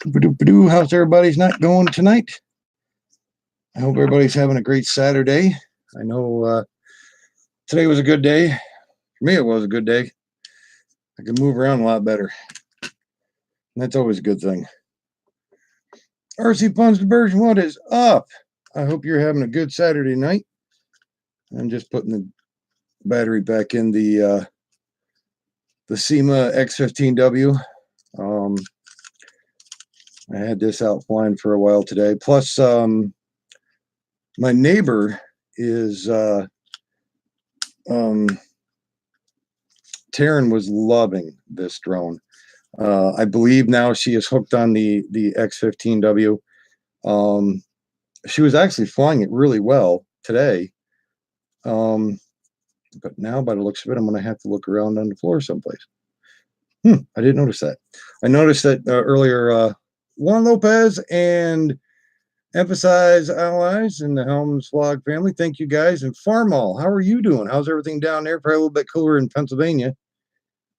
How's everybody's night going tonight? I hope everybody's having a great Saturday. I know today was a good day. For me, it was a good day. I can move around a lot better. And that's always a good thing. RC Puns Diversion, what is up? I hope you're having a good Saturday night. I'm just putting the battery back in the SEMA X15W. I had this out flying for a while today. Plus, my neighbor is Taryn was loving this drone. I believe now she is hooked on the X15W. She was actually flying it really well today. But now by the looks of it, I'm going to have to look around on the floor someplace. I didn't notice that. I noticed that earlier, Juan Lopez and Emphasize Allies and the Helms Vlog family. Thank you guys. And Farmall, how are you doing? How's everything down there? Probably a little bit cooler in Pennsylvania.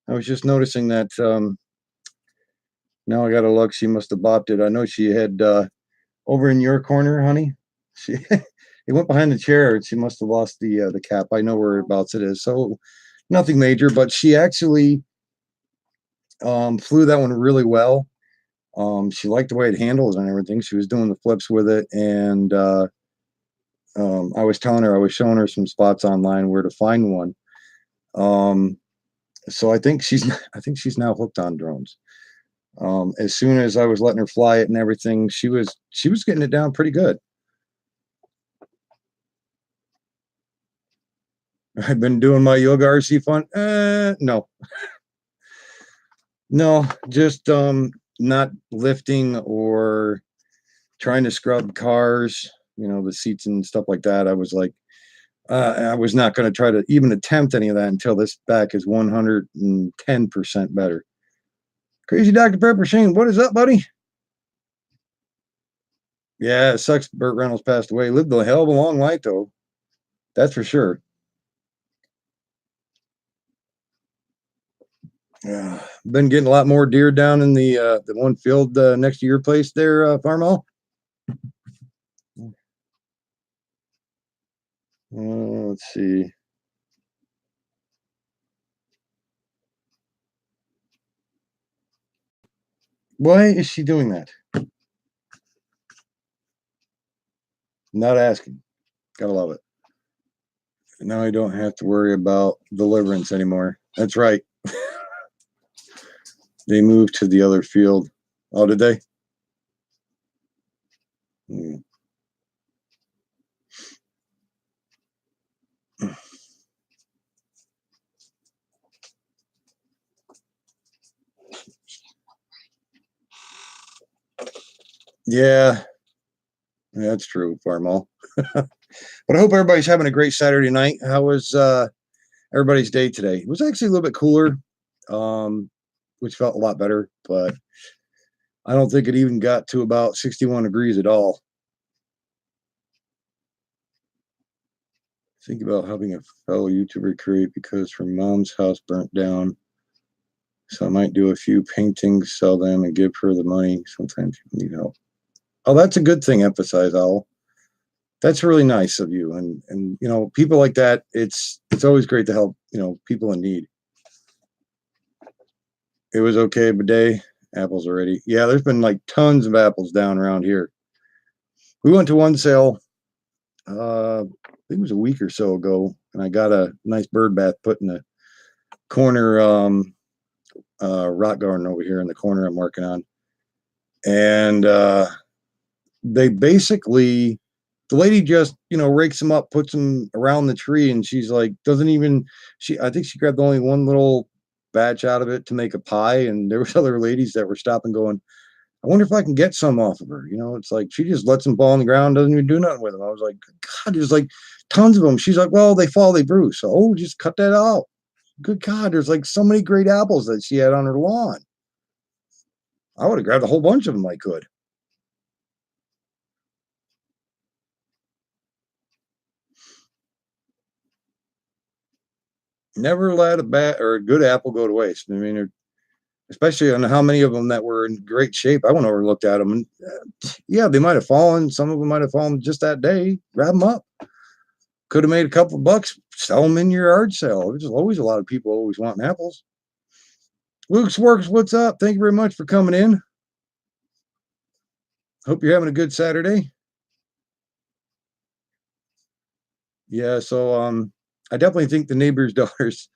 I was just noticing that now I got to look. She must have bopped it. I know she had over in your corner, honey. She it went behind the chair and she must have lost the cap. I know whereabouts it is. So nothing major, but she actually flew that one really well. She liked the way it handles and everything. She was doing the flips with it, and I was telling her, I was showing her some spots online where to find one. So I think she's now hooked on drones. As soon as I was letting her fly it and everything, she was getting it down pretty good. I've been doing my yoga RC fun. No, no, just not lifting or trying to scrub cars, the seats and stuff like that. I was like, I was not going to try to even attempt any of that until this back is 110% better. Crazy Dr. Pepper Shane, what is up, buddy? Yeah, it sucks Burt Reynolds passed away. Lived a hell of a long life, though. That's for sure. Been getting a lot more deer down in the one field next to your place there, Farmall. Let's see. Why is she doing that? Not asking. Gotta love it. Now I don't have to worry about deliverance anymore. That's right. They moved to the other field. Oh, did they? Yeah, that's true, Farmall. But I hope everybody's having a great Saturday night. How was everybody's day today? It was actually a little bit cooler, which felt a lot better, but I don't think it even got to about 61 degrees at all. Think about helping a fellow YouTuber create because her mom's house burnt down. So I might do a few paintings, sell them, and give her the money. Sometimes people need help. Oh, that's a good thing, Emphasize Owl. That's really nice of you. And people like that, it's always great to help, people in need. It was okay, bidet. Apples already. Yeah, there's been like tons of apples down around here. We went to one sale, I think it was a week or so ago, and I got a nice bird bath put in the corner rock garden over here in the corner I'm working on. And they basically, the lady just, rakes them up, puts them around the tree, and she's like, I think she grabbed only one little batch out of it to make a pie. And there was other ladies that were stopping going, I wonder if I can get some off of her. It's like she just lets them fall on the ground, doesn't even do nothing with them. I was like, God, there's like tons of them. She's like, well, they fall, they bruise. So, just cut that out. Good God, there's like so many great apples that she had on her lawn. I would have grabbed a whole bunch of them I could. Never let a bad or a good apple go to waste. I mean, especially on how many of them that were in great shape. I went over and looked at them, and yeah, they might have fallen. Some of them might have fallen just that day. Grab them up. Could have made a couple of bucks. Sell them in your yard sale. There's always a lot of people always wanting apples. Luke's Works, what's up? Thank you very much for coming in. Hope you're having a good Saturday. Yeah, so I definitely think the neighbor's daughter's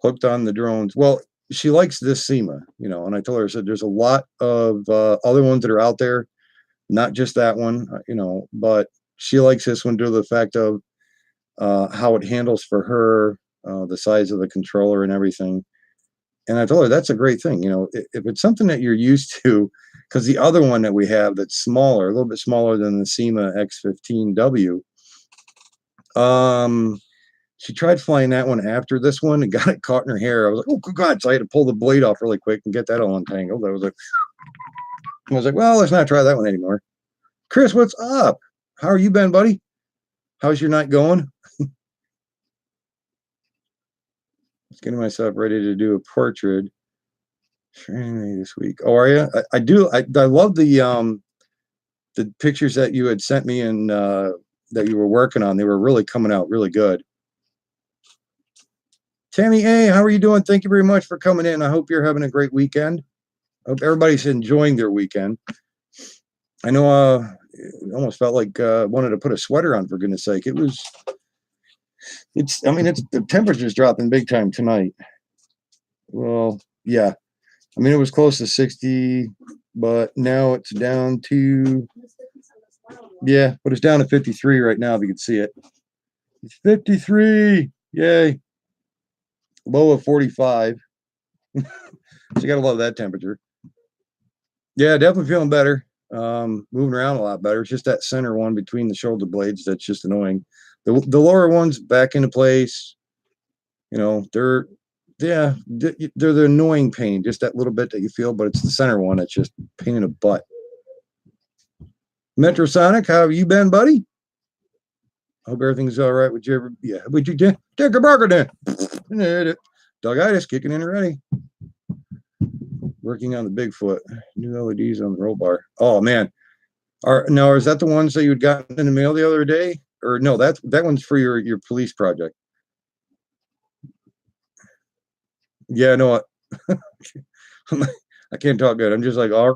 hooked on the drones. Well, she likes this SEMA, and I told her, I said, there's a lot of other ones that are out there, not just that one, but she likes this one due to the fact of how it handles for her, the size of the controller and everything. And I told her that's a great thing. If it's something that you're used to, because the other one that we have that's smaller, a little bit smaller than the SEMA X15W, she tried flying that one after this one and got it caught in her hair. I was like, oh, good God. So I had to pull the blade off really quick and get that all entangled. I was like, well, let's not try that one anymore. Chris, what's up? How are you been, buddy? How's your night going? Getting myself ready to do a portrait training this week. Oh, are you? I do. I love the pictures that you had sent me and that you were working on. They were really coming out really good. Tammy A, how are you doing? Thank you very much for coming in. I hope you're having a great weekend. I hope everybody's enjoying their weekend. I know it almost felt like I wanted to put a sweater on, for goodness sake. The temperature's dropping big time tonight. Well, yeah. It was close to 60, but now it's down to, yeah, but it's down to 53 right now, if you can see it. It's 53. Yay. Low of 45. So you got to love that temperature. Yeah, definitely feeling better. Moving around a lot better. It's just that center one between the shoulder blades that's just annoying. The lower one's back into place. They're the annoying pain, just that little bit that you feel, but it's the center one that's just pain in the butt. Metrosonic, how have you been, buddy? Hope everything's all right with you. Yeah, would you take a burger then? Dogitis kicking in already. Working on the Bigfoot. New LEDs on the roll bar. Oh man. Now is that the ones that you had gotten in the mail the other day? Or no, that one's for your police project. Yeah, no, I can't talk good. I'm just like, oh,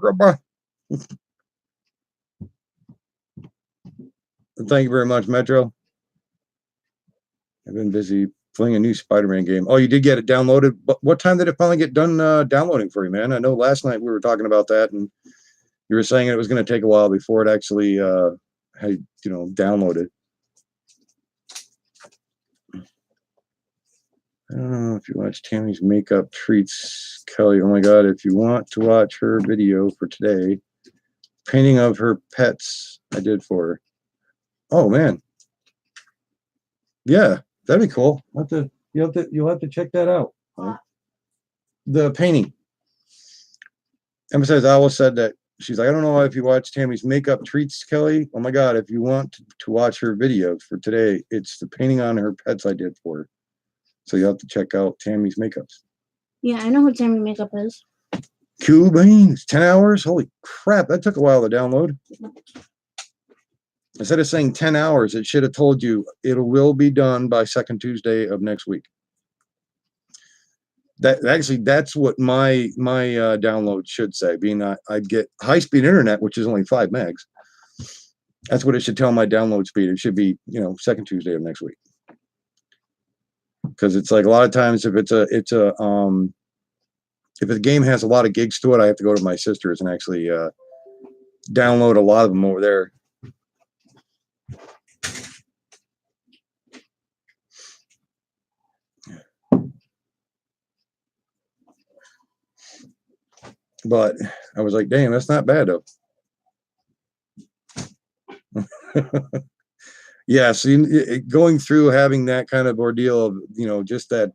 thank you very much, Metro. I've been busy playing a new Spider-Man game. Oh, you did get it downloaded. But what time did it finally get done downloading for you, man? I know last night we were talking about that, and you were saying it was going to take a while before it actually had downloaded. I don't know if you watch Tammy's Makeup Treats, Kelly. Oh my God, if you want to watch her video for today, painting of her pets I did for her. Oh man. Yeah, that'd be cool. You'll have to check that out. Right? The painting. Emma says, I always said that. She's like, I don't know if you watch Tammy's Makeup Treats, Kelly. Oh my God, if you want to watch her videos for today, it's the painting on her pets I did for her. So you have to check out Tammy's Makeups. Yeah, I know who Tammy Makeup is. Cool beans, 10 hours? Holy crap, that took a while to download. Instead of saying 10 hours, it should have told you it will be done by second Tuesday of next week. That's what my download should say, being I'd get high-speed internet, which is only 5 megs. That's what it should tell my download speed. It should be, second Tuesday of next week. Because it's like a lot of times if if the game has a lot of gigs to it, I have to go to my sister's and actually download a lot of them over there. But I was like, damn, that's not bad though. Yeah, so going through having that kind of ordeal of, just that,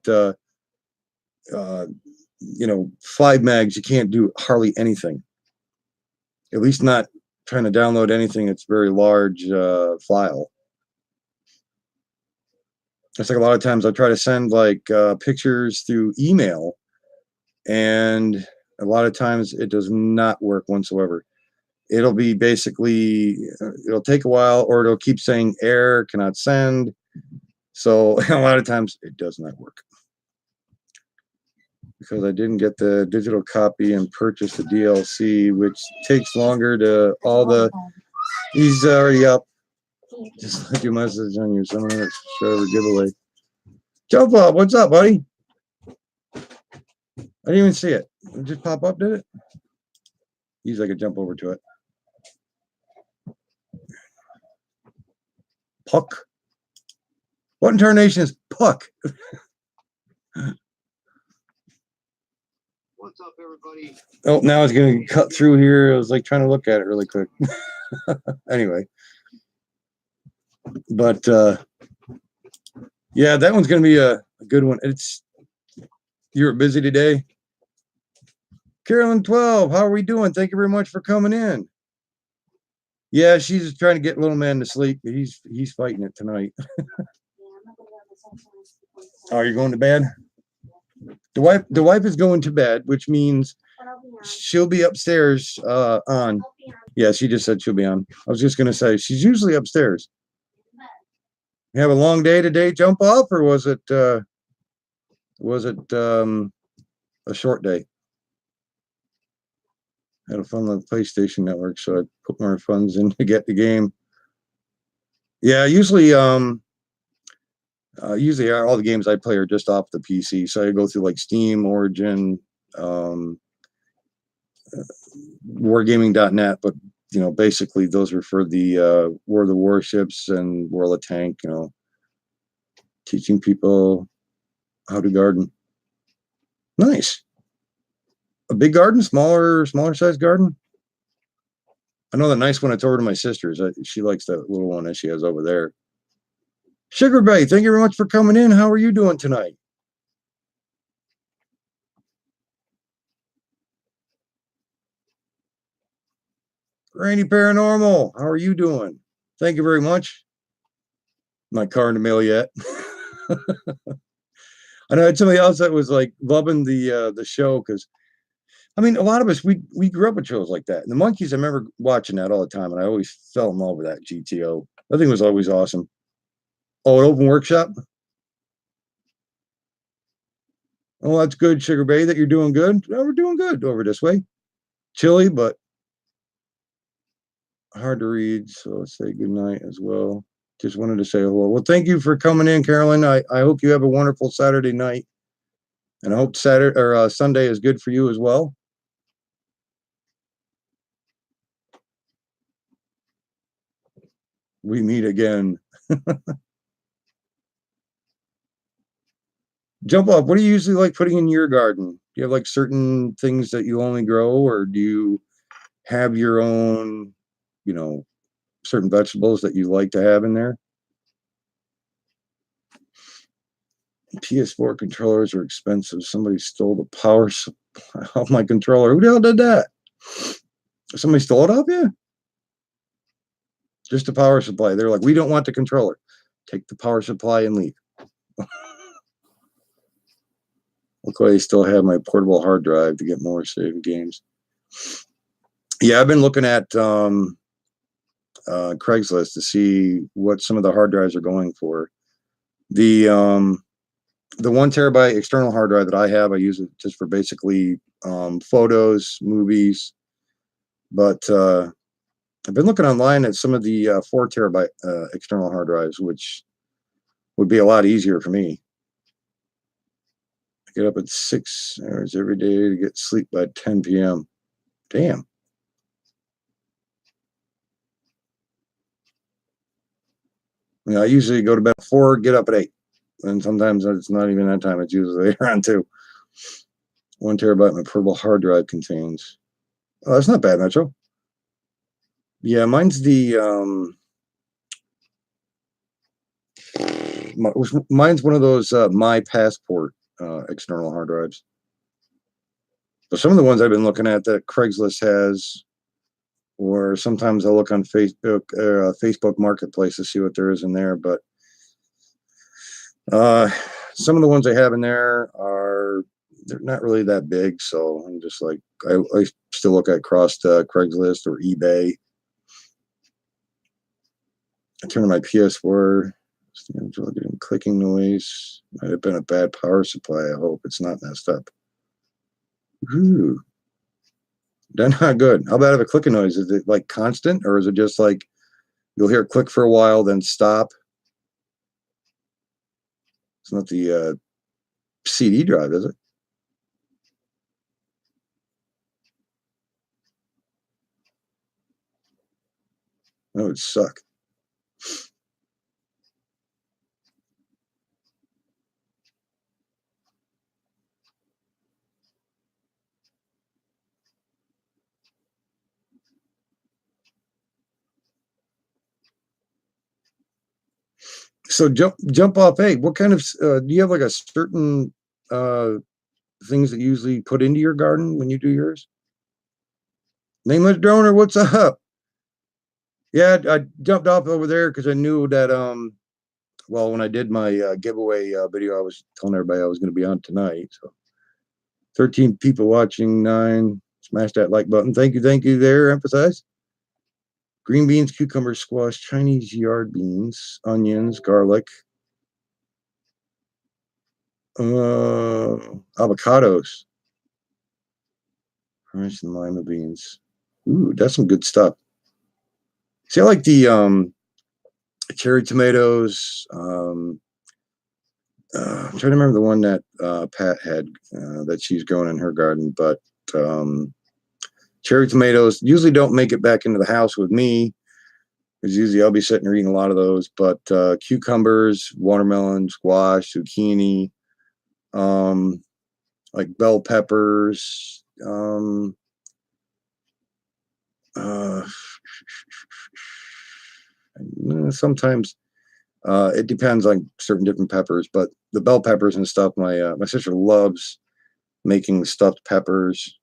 5 megs, you can't do hardly anything. At least not trying to download anything that's very large file. It's like a lot of times I try to send like pictures through email, and A lot of times it does not work whatsoever. It'll be basically, it'll take a while, or it'll keep saying error, cannot send. So a lot of times it does not work. Because I didn't get the digital copy and purchase the DLC, which takes longer to all the, he's already up. Just like your message on your 700 subscriber giveaway. Jump up, what's up, buddy? I didn't even see it. It just pop up, did it? Usually I could jump over to it. Puck. What in tarnation is Puck? What's up, everybody? Oh, now it's going to cut through here. I was like trying to look at it really quick. Anyway. But yeah, that one's going to be a good one. You're busy today? Carolyn 12, how are we doing? Thank you very much for coming in. Yeah, she's trying to get little man to sleep. He's fighting it tonight. Are you going to bed? The wife is going to bed, which means she'll be upstairs on. Yeah, she just said she'll be on. I was just gonna say she's usually upstairs. You have a long day today, jump off, or was it a short day? Had a fun little PlayStation Network, so I put more funds in to get the game. Yeah, usually all the games I play are just off the PC, so I go through like Steam, Origin, wargaming.net, but you know, basically those are for the War of the Warships and World of Tank, you know, teaching people how to garden. Nice. A big garden, smaller size garden. I know the nice one. It's over to my sister's. She likes that little one that she has over there. Sugar Bay, thank you very much for coming in. How are you doing tonight? Randy Paranormal, how are you doing? Thank you very much. Not car in the mail yet. I know I had somebody else that was like loving the show, because I mean, a lot of us we grew up with shows like that. And the Monkees, I remember watching that all the time, and I always fell in love with that GTO. I think it was always awesome. Oh, an open workshop. Oh, that's good, Sugar Bay, that you're doing good. Oh, we're doing good over this way. Chilly, but hard to read. So let's say good night as well. Just wanted to say hello. Well, thank you for coming in, Carolyn. I hope you have a wonderful Saturday night, and I hope Saturday or Sunday is good for you as well. We meet again. Jump off. What do you usually like putting in your garden? Do you have like certain things that you only grow, or do you have your own, you know, certain vegetables that you like to have in there? PS4 controllers are expensive. Somebody stole the power supply off my controller. Who the hell did that? Somebody stole it off you? Just the power supply. They're like, we don't want the controller. Take the power supply and leave. Luckily, I still have my portable hard drive to get more save games. Yeah, I've been looking at Craigslist to see what some of the hard drives are going for. The 1 terabyte external hard drive that I have, I use it just for basically photos, movies. But I've been looking online at some of the 4 terabyte external hard drives, which would be a lot easier for me. I get up at 6 hours every day to get sleep by 10 p.m. Damn. You know, I usually go to bed at 4, get up at 8. And sometimes it's not even that time. It's usually around 2. 1 terabyte my portable hard drive contains. Oh, that's not bad, Metro. Yeah, mine's mine's one of those My Passport external hard drives. But some of the ones I've been looking at that Craigslist has, or sometimes I'll look on Facebook Marketplace to see what there is in there. But some of the ones I have in there are they're not really that big. So I'm just like, I still look at Craigslist or eBay. I turned on my PS4. Getting clicking noise. Might have been a bad power supply. I hope it's not messed up. Ooh. They're not good. How bad of a clicking noise? Is it like constant, or is it just like you'll hear it click for a while, then stop? It's not the CD drive, is it? That would suck. So jump off. Hey, what kind of do you have like a certain things that you usually put into your garden when you do yours? Nameless Droner, what's up? Yeah, I jumped off over there because I knew that well, when I did my giveaway video, I was telling everybody I was going to be on tonight. So 13 people watching, 9. Smash that like button. Thank you there. Emphasize. Green beans, cucumber, squash, Chinese yard beans, onions, garlic, avocados, French and lima beans. Ooh, that's some good stuff. See, I like the cherry tomatoes. I'm trying to remember the one that Pat had that she's growing in her garden, but cherry tomatoes usually don't make it back into the house with me, because usually I'll be sitting there eating a lot of those. But cucumbers, watermelon, squash, zucchini, like bell peppers, sometimes it depends on certain different peppers, but the bell peppers and stuff, my sister loves making stuffed peppers.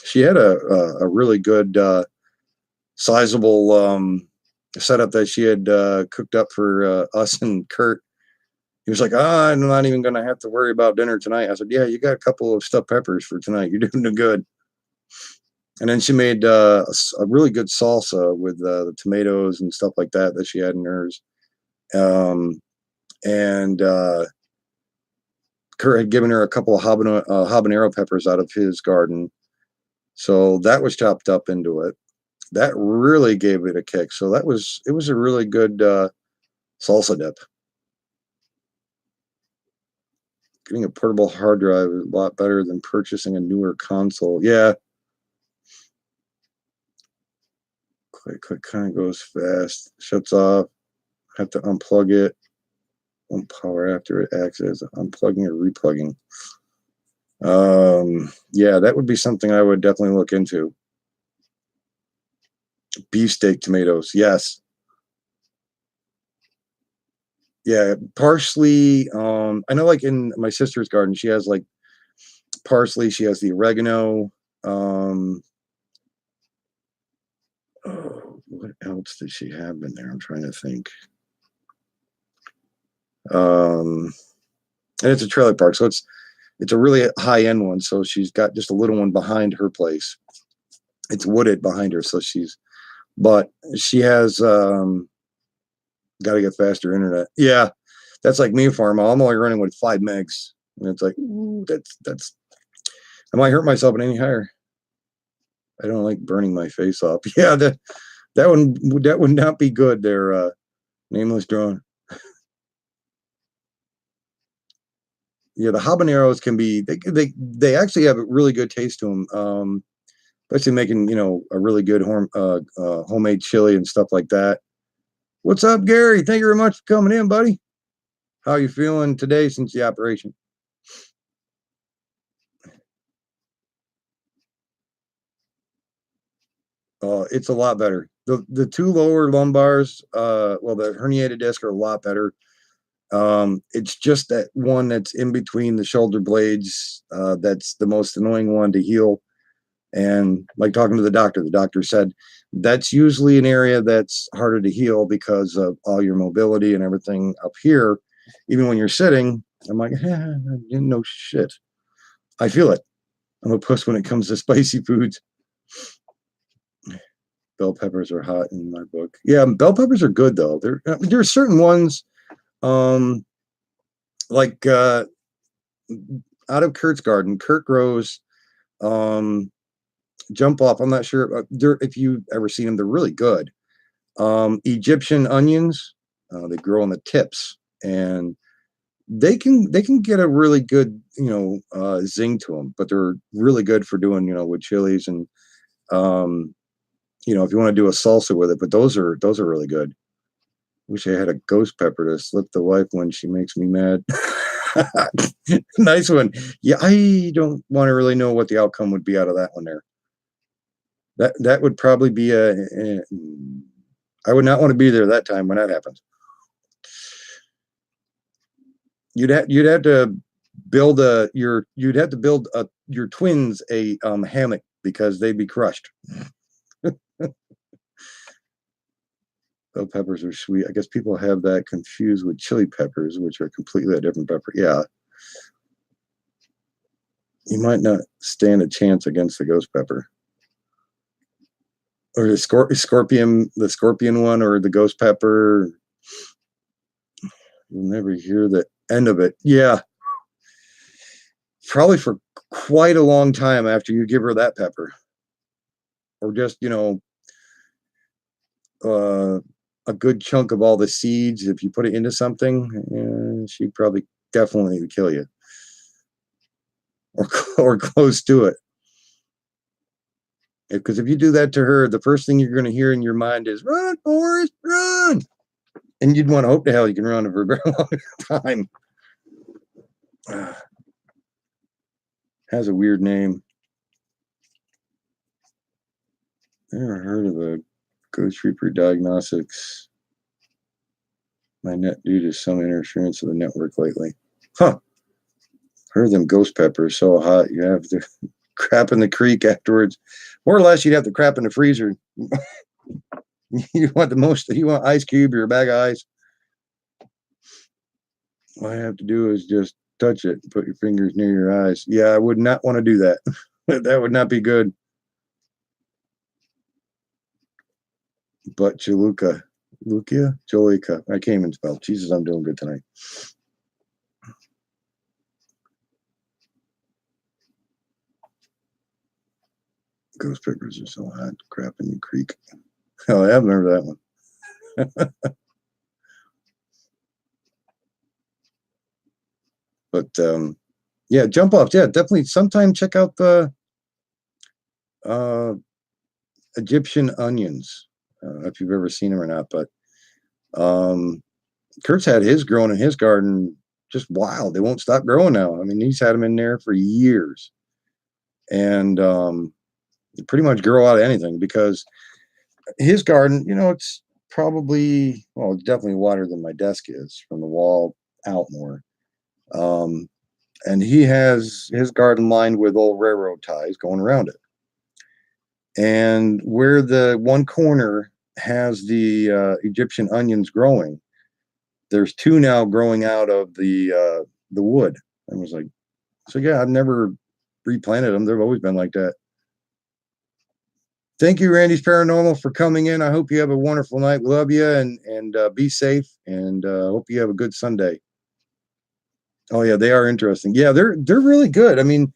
She had a really good sizable setup that she had cooked up for us and Kurt. He was like, I'm not even going to have to worry about dinner tonight. I said, yeah, you got a couple of stuffed peppers for tonight. You're doing good. And then she made a really good salsa with the tomatoes and stuff like that she had in hers. And Kurt had given her a couple of habanero peppers out of his garden. So that was chopped up into it. That really gave it a kick. So it was a really good salsa dip. Getting a portable hard drive is a lot better than purchasing a newer console. Yeah. Click kind of goes fast. Shuts off. Have to unplug it. Won't power after it acts as unplugging or replugging. Yeah, that would be something I would definitely look into. Beefsteak tomatoes, yes. Yeah, parsley. I know, like in my sister's garden, she has like parsley. She has the oregano. Oh, what else does she have in there? I'm trying to think. And it's a trailer park, so it's a really high end one. So she's got just a little one behind her place. It's wooded behind her, so but she has got to get faster internet. Yeah, that's like me, Pharma. I'm only running with 5 megs, and it's like, ooh, that's. I might hurt myself any higher. I don't like burning my face off. Yeah, that would not be good. There, Nameless Drone. Yeah, the habaneros can be they actually have a really good taste to them. Especially making a really good homemade chili and stuff like that. What's up, Gary? Thank you very much for coming in, buddy. How you feeling today since the operation? It's a lot better. The 2 lower lumbars, well, the herniated disc are a lot better. It's just that one that's in between the shoulder blades that's the most annoying one to heal. And like talking to the doctor said that's usually an area that's harder to heal because of all your mobility and everything up here. Even when you're sitting, I'm like, I didn't know shit. I feel it. I'm a puss when it comes to spicy foods. Bell peppers are hot in my book. Yeah, bell peppers are good though. There are certain ones, um, like out of Kurt's garden. Kurt grows jump off. I'm not sure if you've ever seen them. They're really good. Egyptian onions. They grow on the tips, and they can get a really good zing to them. But they're really good for doing with chilies and if you want to do a salsa with it. But those are really good. Wish I had a ghost pepper to slip the wife when she makes me mad. Nice one. Yeah, I don't want to really know what the outcome would be out of that one there. That would probably be I would not want to be there that time when that happens. You'd have to build your twins a hammock because they'd be crushed. Bell peppers are sweet. I guess people have that confused with chili peppers, which are completely a different pepper. Yeah. You might not stand a chance against the ghost pepper. Or the scorpion one, or the ghost pepper. You'll never hear the end of it. Yeah. Probably for quite a long time after you give her that pepper. Or just, a good chunk of all the seeds. If you put it into something, she'd probably definitely kill you. Or close to it. Because if you do that to her, the first thing you're going to hear in your mind is "Run, Forrest, run!" And you'd want to hope to hell you can run for a very long time. Has a weird name. Never heard of a Ghost Reaper Diagnostics. My net due to some interference of the network lately. Huh. Heard them ghost peppers so hot you have to crap in the creek afterwards. More or less, you'd have to crap in the freezer. You want ice cube or a bag of ice. All I have to do is just touch it and put your fingers near your eyes. Yeah, I would not want to do that. That would not be good. But Jolica. I can't even spell. Jesus, I'm doing good tonight. Ghost peppers are so hot. Crap in the creek. Oh, I haven't heard of that one. But yeah, jump off. Yeah, definitely. Sometime check out the Egyptian onions. If you've ever seen them or not, but Kurt's had his growing in his garden just wild. They won't stop growing now. I mean, he's had them in there for years, and pretty much grow out of anything because his garden, it's probably definitely wider than my desk is from the wall out more. And he has his garden lined with old railroad ties going around it. And where the one corner has the Egyptian onions growing, there's two now growing out of the wood. I was like, so yeah, I've never replanted them. They've always been like that. Thank you, Randy's Paranormal, for coming in. I hope you have a wonderful night. We love you, and be safe, and hope you have a good Sunday. Oh yeah, they are interesting. Yeah, they're really good. I mean,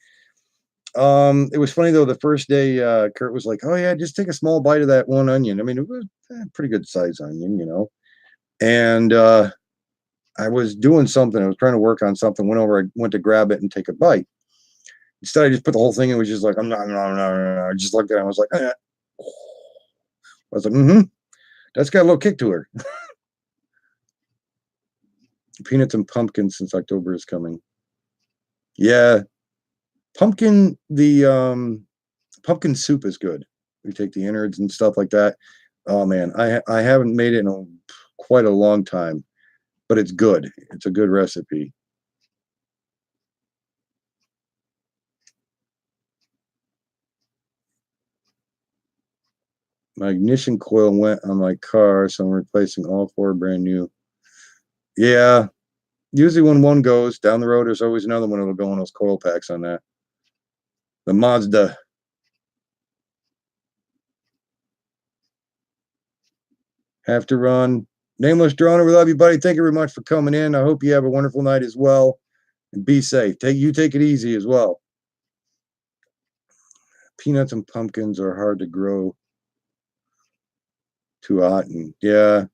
it was funny though. The first day, Kurt was like, "Oh yeah, just take a small bite of that one onion." I mean, it was a pretty good size onion, And I was doing something. I was trying to work on something. I went to grab it and take a bite. Instead, I just put the whole thing in. Was just like, I'm not. I just looked at it. I was like, I was like, that's got a little kick to her. Peanuts and pumpkin since October is coming. Yeah, pumpkin. The pumpkin soup is good. We take the innards and stuff like that. Oh man, I haven't made it in quite a long time, but it's good. It's a good recipe. My ignition coil went on my car, so I'm replacing all 4 brand new. Yeah, usually when one goes down the road, there's always another one that'll go on those coil packs on that. the Mazda. Have to run. Nameless Droner, we love you, buddy. Thank you very much for coming in. I hope you have a wonderful night as well. And be safe. Take it easy as well. Peanuts and pumpkins are hard to grow. Too hot. And yeah.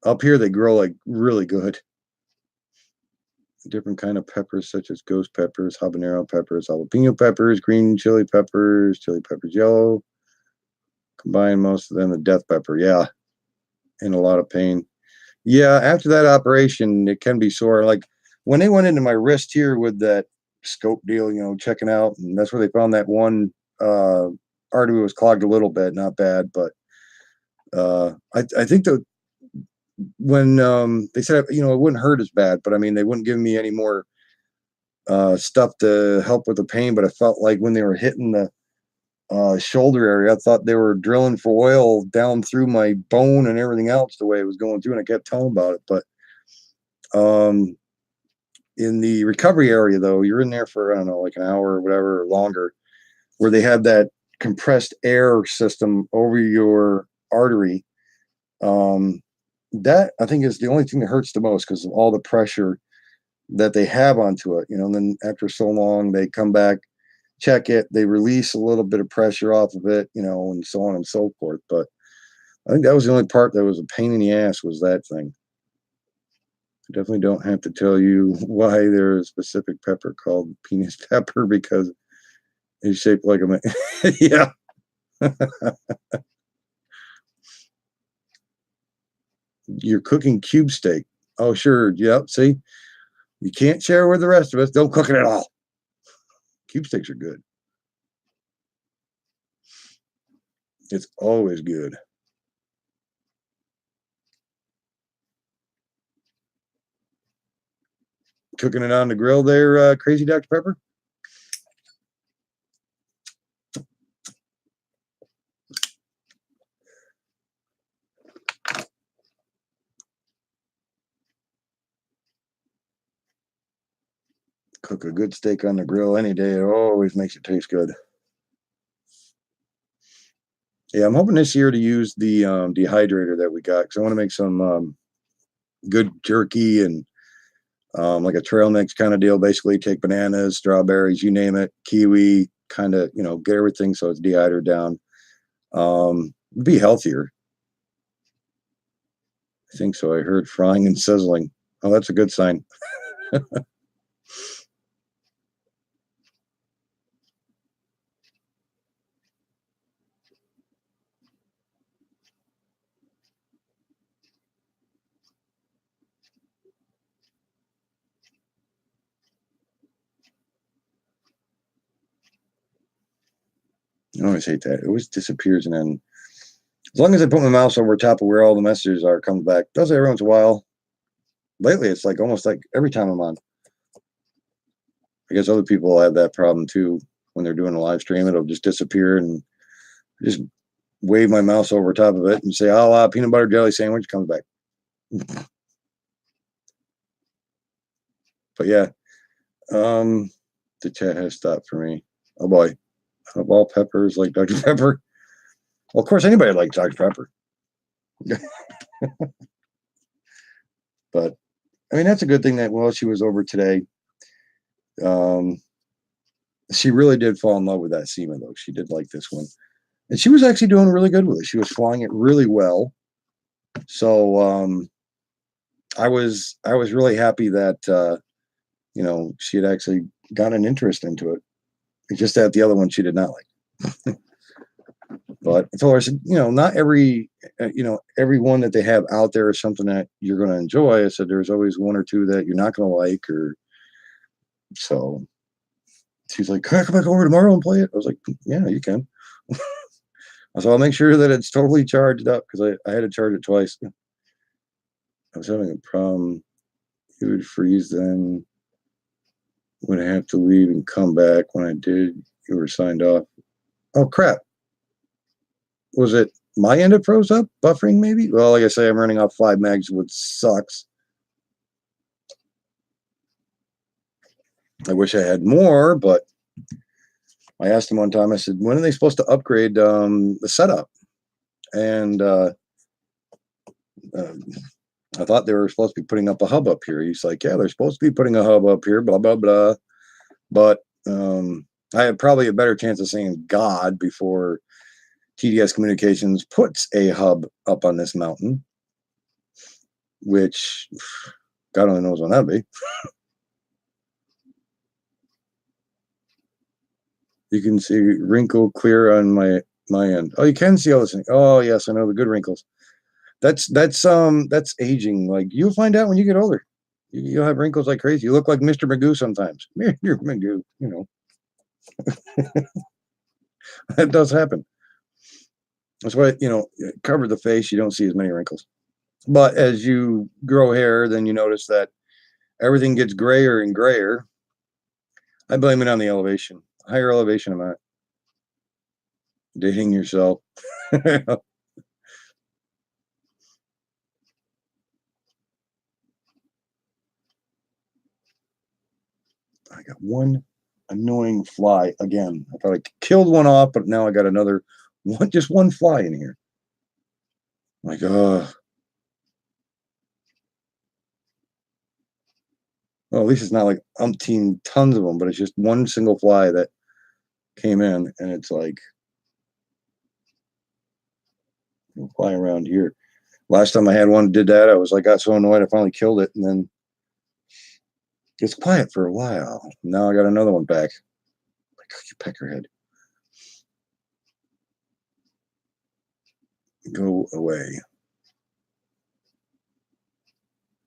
Up here they grow like really good. Different kind of peppers such as ghost peppers, habanero peppers, jalapeno peppers, green chili peppers yellow. Combine most of them with death pepper. Yeah. In a lot of pain. Yeah, after that operation, it can be sore. Like when they went into my wrist here with that scope deal, you know, checking out, and that's where they found that one artery was clogged a little bit, not bad, but I think that when they said, you know, it wouldn't hurt as bad, but I mean, they wouldn't give me any more stuff to help with the pain, but I felt like when they were hitting the shoulder area, I thought they were drilling for oil down through my bone and everything else the way it was going through, and I kept telling about it. But in the recovery area, though, you're in there for, I don't know, like an hour or whatever, or longer, where they have that compressed air system over your artery. That I think is the only thing that hurts the most because of all the pressure that they have onto it, you know. And then after so long, they come back, check it, they release a little bit of pressure off of it, you know, and so on and so forth. But I think that was the only part that was a pain in the ass, was that thing. I definitely don't have to tell you why there's a specific pepper called penis pepper, because it's shaped like a yeah. You're cooking cube steak. Oh, sure. Yep. See, you can't share with the rest of us. Don't cook it at all. Cube steaks are good. It's always good. Cooking it on the grill there, Crazy Dr. Pepper? Cook a good steak on the grill any day. It always makes it taste good. Yeah, I'm hoping this year to use the dehydrator that we got, because I want to make some good jerky and like a trail mix kind of deal. Basically, take bananas, strawberries, you name it, kiwi, kind of, you know, get everything so it's dehydrated down. Be healthier. I think so. I heard frying and sizzling. Oh, that's a good sign. I always hate that. It always disappears, and then as long as I put my mouse over top of where all the messages are, it comes back. Does it every once in a while. Lately, it's like almost like every time I'm on. I guess other people have that problem too. When they're doing a live stream, it'll just disappear, and just wave my mouse over top of it and say, "Oh, peanut butter jelly sandwich," comes back. But yeah, the chat has stopped for me. Oh boy, of all peppers, like Dr. Pepper. Well, of course, anybody likes Dr. Pepper. But I mean, that's a good thing that while she was over today, she really did fall in love with that SEMA, though. She did like this one, and she was actually doing really good with it. She was flying it really well. So I was really happy that you know, she had actually got an interest into it. It's just that the other one she did not like. But I told her, I said, you know, not every every one that they have out there is something that you're going to enjoy. I said, there's always one or two that you're not going to like, or so. She's like, can I come back over tomorrow and play it? I was like, yeah, you can. So I'll make sure that it's totally charged up, because I had to charge it twice. I was having a problem. It would freeze, then would have to leave and come back. When I did, you were signed off. Oh, crap. Was it my end it froze up? Buffering, maybe? Well, like I say, I'm running off 5 megs, which sucks. I wish I had more, but I asked him one time, I said, when are they supposed to upgrade the setup? And I thought they were supposed to be putting up a hub up here. He's like, yeah, they're supposed to be putting a hub up here, blah, blah, blah. But I had probably a better chance of saying God before TDS Communications puts a hub up on this mountain, which God only knows when that'll be. You can see wrinkle clear on my end. Oh, you can see all this thing. Oh, yes, I know the good wrinkles. That's aging. Like you'll find out when you get older. You'll have wrinkles like crazy. You look like Mr. Magoo sometimes. Mr. Magoo, you know. That does happen. That's why, you know, cover the face, you don't see as many wrinkles. But as you grow hair, then you notice that everything gets grayer and grayer. I blame it on the elevation. Higher elevation I'm at. Dating yourself. I got one annoying fly again. I thought I killed one off, but now I got another one, just one fly in here. I'm like, oh. Well, at least it's not like umpteen tons of them, but it's just one single fly that came in, and it's like fly around here. Last time I had one did that, I was like, got so annoyed, I finally killed it, and then it's quiet for a while. Now I got another one back. Like, you peckerhead. Go away.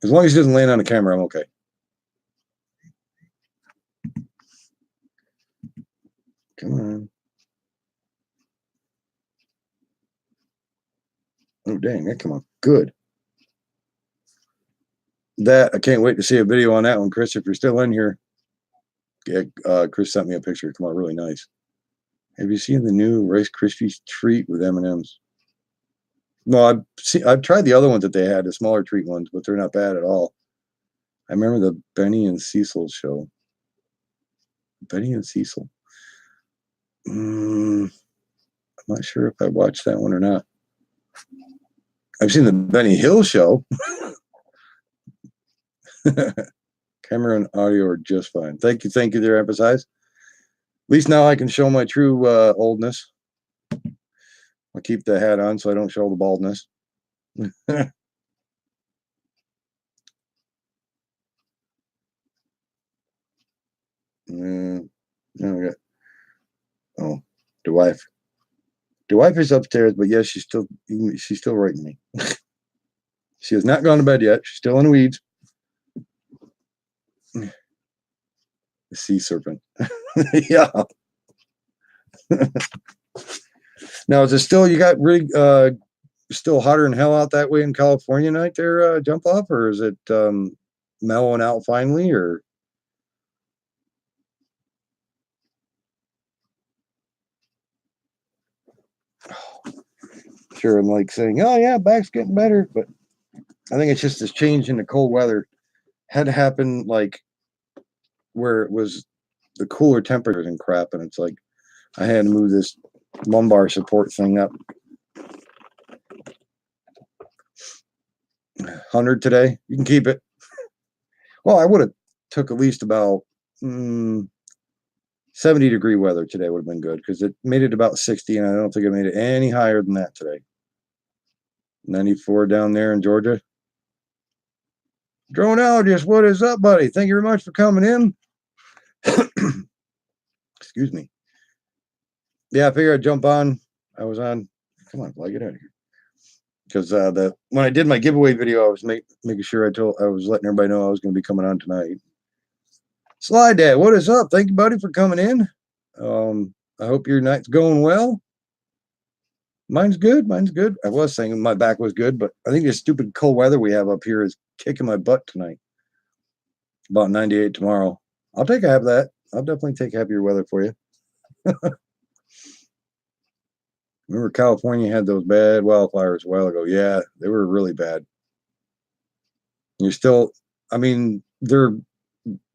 As long as he doesn't land on the camera, I'm okay. Come on. Oh, dang, that come on. Good. That, I can't wait to see a video on that one, Chris. If you're still in here, yeah, Chris sent me a picture. Come on, really nice. Have you seen the new Rice Krispies treat with M&Ms? No, I've tried the other ones that they had, the smaller treat ones, but they're not bad at all. I remember the Benny and Cecil show. Benny and Cecil. I'm not sure if I watched that one or not. I've seen the Benny Hill show. Camera and audio are just fine. Thank you, there, Emphasize. At least now I can show my true oldness. I'll keep the hat on so I don't show the baldness. Now we got, oh, the wife. The wife is upstairs, but yes, she's still writing me. She has not gone to bed yet. She's still in the weeds. The sea serpent. Yeah. Now, is it still, you got really still hotter than hell out that way in California night there, Jump Off, or is it mellowing out finally, or? Sure, I'm like saying, oh yeah, back's getting better, but I think it's just this change in the cold weather had to happen like where it was the cooler temperatures and crap, and it's like I had to move this lumbar support thing up 100 today. You can keep it. Well, I would have took at least about 70-degree weather today would have been good because it made it about 60, and I don't think it made it any higher than that today. 94 down there in Georgia. Droneologist, what is up, buddy? Thank you very much for coming in. Excuse me. Yeah, I figured I'd jump on. I was on. Come on, fly, get out of here. Because when I did my giveaway video, I was making sure I was letting everybody know I was going to be coming on tonight. Sly Dad, what is up? Thank you, buddy, for coming in. I hope your night's going well. Mine's good. I was saying my back was good, but I think this stupid cold weather we have up here is kicking my butt tonight. About 98 tomorrow. I'll take half of that. I'll definitely take half of your weather for you. Remember California had those bad wildfires a while ago. Yeah, they were really bad. You're still, I mean, they're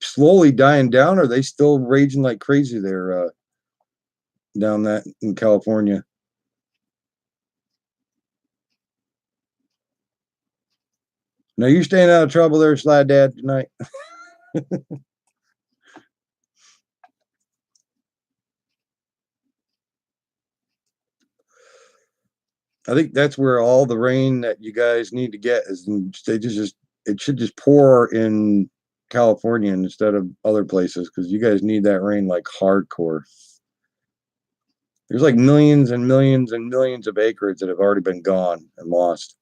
slowly dying down. Or are they still raging like crazy there, down that in California. Now you staying out of trouble there, Slide Dad, tonight? I think that's where all the rain that you guys need to get is it should just pour in California instead of other places because you guys need that rain like hardcore. There's like millions and millions and millions of acres that have already been gone and lost.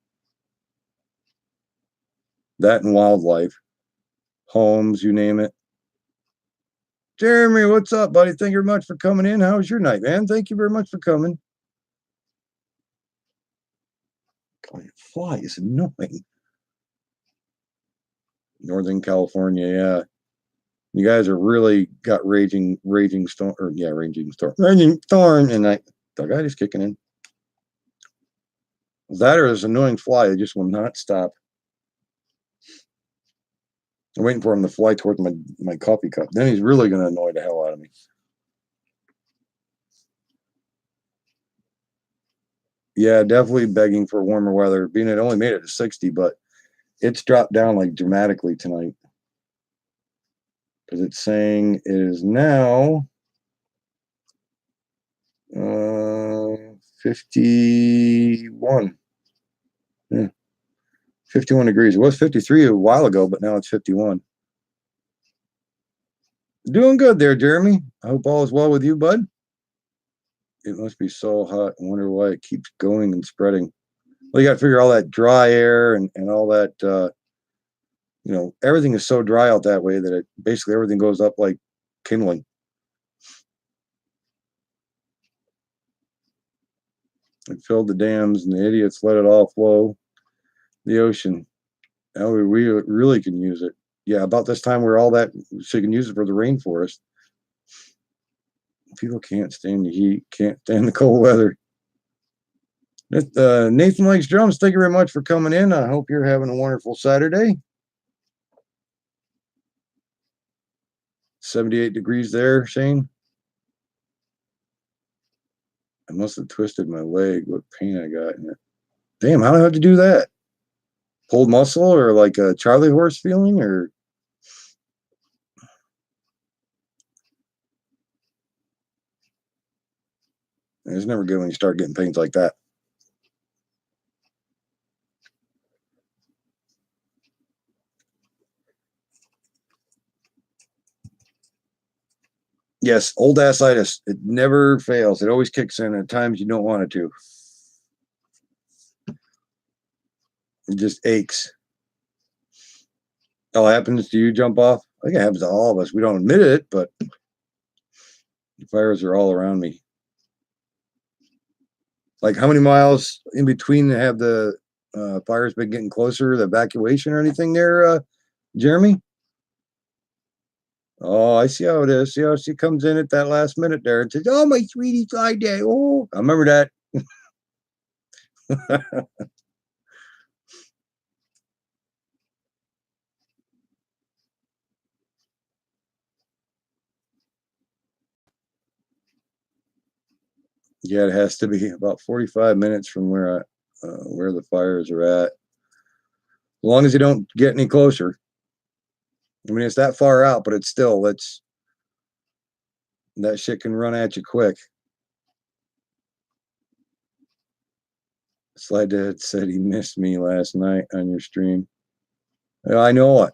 That and wildlife, homes, you name it. Jeremy, what's up, buddy? Thank you very much for coming in. How was your night, man? Thank you very much for coming. Fly is annoying. Northern California, yeah. You guys are really got raging storm, or yeah, raging storm, and the guy is kicking in. That or this annoying fly, it just will not stop. I'm waiting for him to fly towards my coffee cup. Then he's really going to annoy the hell out of me. Yeah, definitely begging for warmer weather. Being it only made it to 60, but it's dropped down like dramatically tonight. Because it's saying it is now 51. Yeah. 51 degrees. It was 53 a while ago, but now it's 51. Doing good there, Jeremy. I hope all is well with you, bud. It must be so hot. I wonder why it keeps going and spreading. Well, you got to figure all that dry air and all that, everything is so dry out that way that it basically everything goes up like kindling. It filled the dams and the idiots let it all flow. The ocean. Now we really can use it. Yeah, about this time we're all that so you can use it for the rainforest. People can't stand the heat, can't stand the cold weather. Nathan Likes Drums, thank you very much for coming in. I hope you're having a wonderful Saturday. 78 degrees there, Shane. I must have twisted my leg. What pain I got in it. Damn, how do I have to do that? Pulled muscle or like a Charlie horse feeling or it's never good when you start getting pains like that. Yes, old assitis. It never fails. It always kicks in at times you don't want it to. It just aches. Oh, happens to you jump off? I think it happens to all of us. We don't admit it, but the fires are all around me. Like how many miles in between have the fires been getting closer, the evacuation or anything there, Jeremy? Oh, I see how it is. See how she comes in at that last minute there and says, "Oh, my sweetie Slide Day." Oh, I remember that. Yeah, it has to be about 45 minutes from where the fires are at. As long as you don't get any closer. I mean, it's that far out, but it's still that shit can run at you quick. Slide Dad said he missed me last night on your stream. I know it.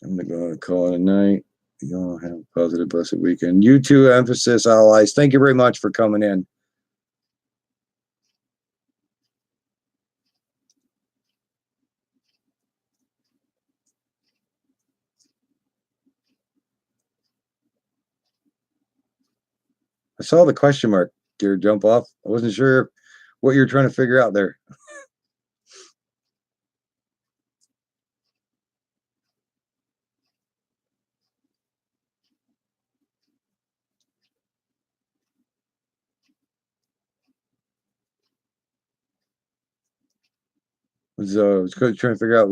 I'm gonna call it a night. Y'all have a positive, blessed weekend. You too, Emphasis Allies. Thank you very much for coming in. I saw the question mark, dear jump off. I wasn't sure what you're trying to figure out there. Was trying to figure out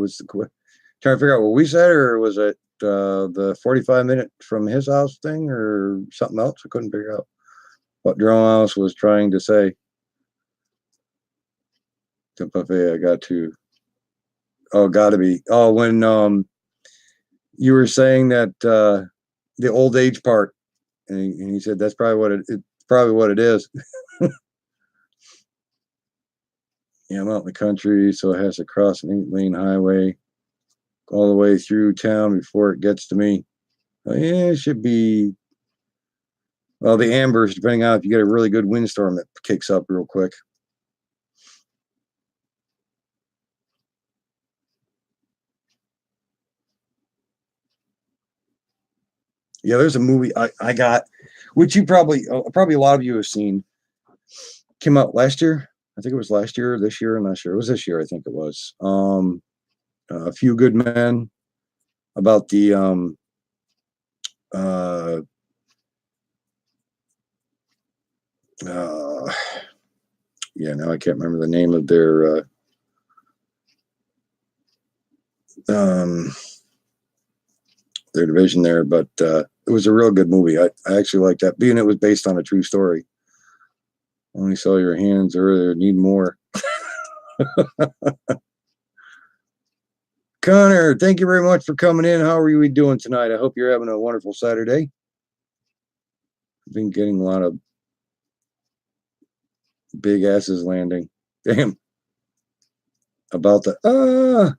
trying to figure out what we said, or was it the 45-minute from his house thing or something else. I couldn't figure out what Drumhouse was trying to say. I got to. Oh, gotta be. Oh, when you were saying that the old age part, and he said that's probably it's probably what it is. Yeah, I'm out in the country, so it has to cross an 8-lane highway all the way through town before it gets to me. Yeah, it should be. Well, the ambers, depending on if you get a really good windstorm, that kicks up real quick. Yeah, there's a movie I got, which you probably a lot of you have seen. Came out last year. I think it was last year, this year, I'm not sure. It was this year, I think it was. A Few Good Men, about the uh, yeah, now I can't remember the name of their division there, but it was a real good movie. I actually liked that, being it was based on a true story. Only saw your hands earlier, need more. Connor, thank you very much for coming in. How are you doing tonight? I hope you're having a wonderful Saturday. I've been getting a lot of big asses landing. Damn. About the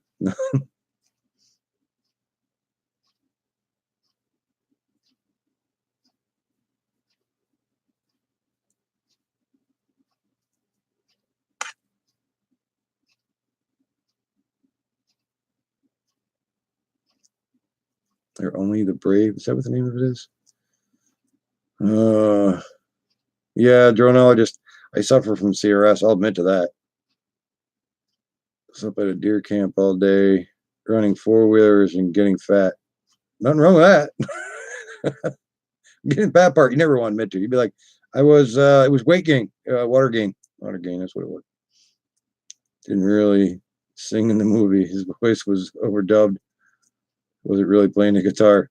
they're only the brave. Is that what the name of it is? Yeah, dronologist. I suffer from CRS. I'll admit to that. I was up at a deer camp all day, running 4-wheelers and getting fat. Nothing wrong with that. Getting fat part, you never want to admit to. You'd be like, it was weight gain, water gain. Water gain, that's what it was. Didn't really sing in the movie. His voice was overdubbed. Wasn't really playing the guitar.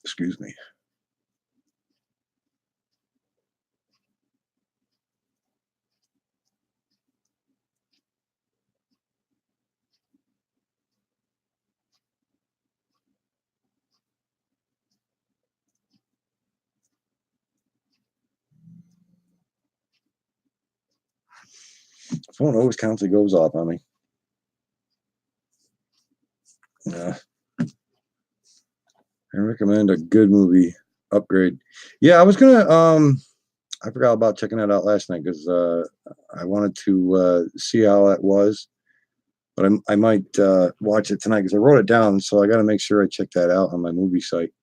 Excuse me. Phone always constantly goes off on me. I recommend a good movie, Upgrade. Yeah, I was gonna I forgot about checking that out last night because I wanted to see how that was, but I might watch it tonight because I wrote it down, so I got to make sure I check that out on my movie site.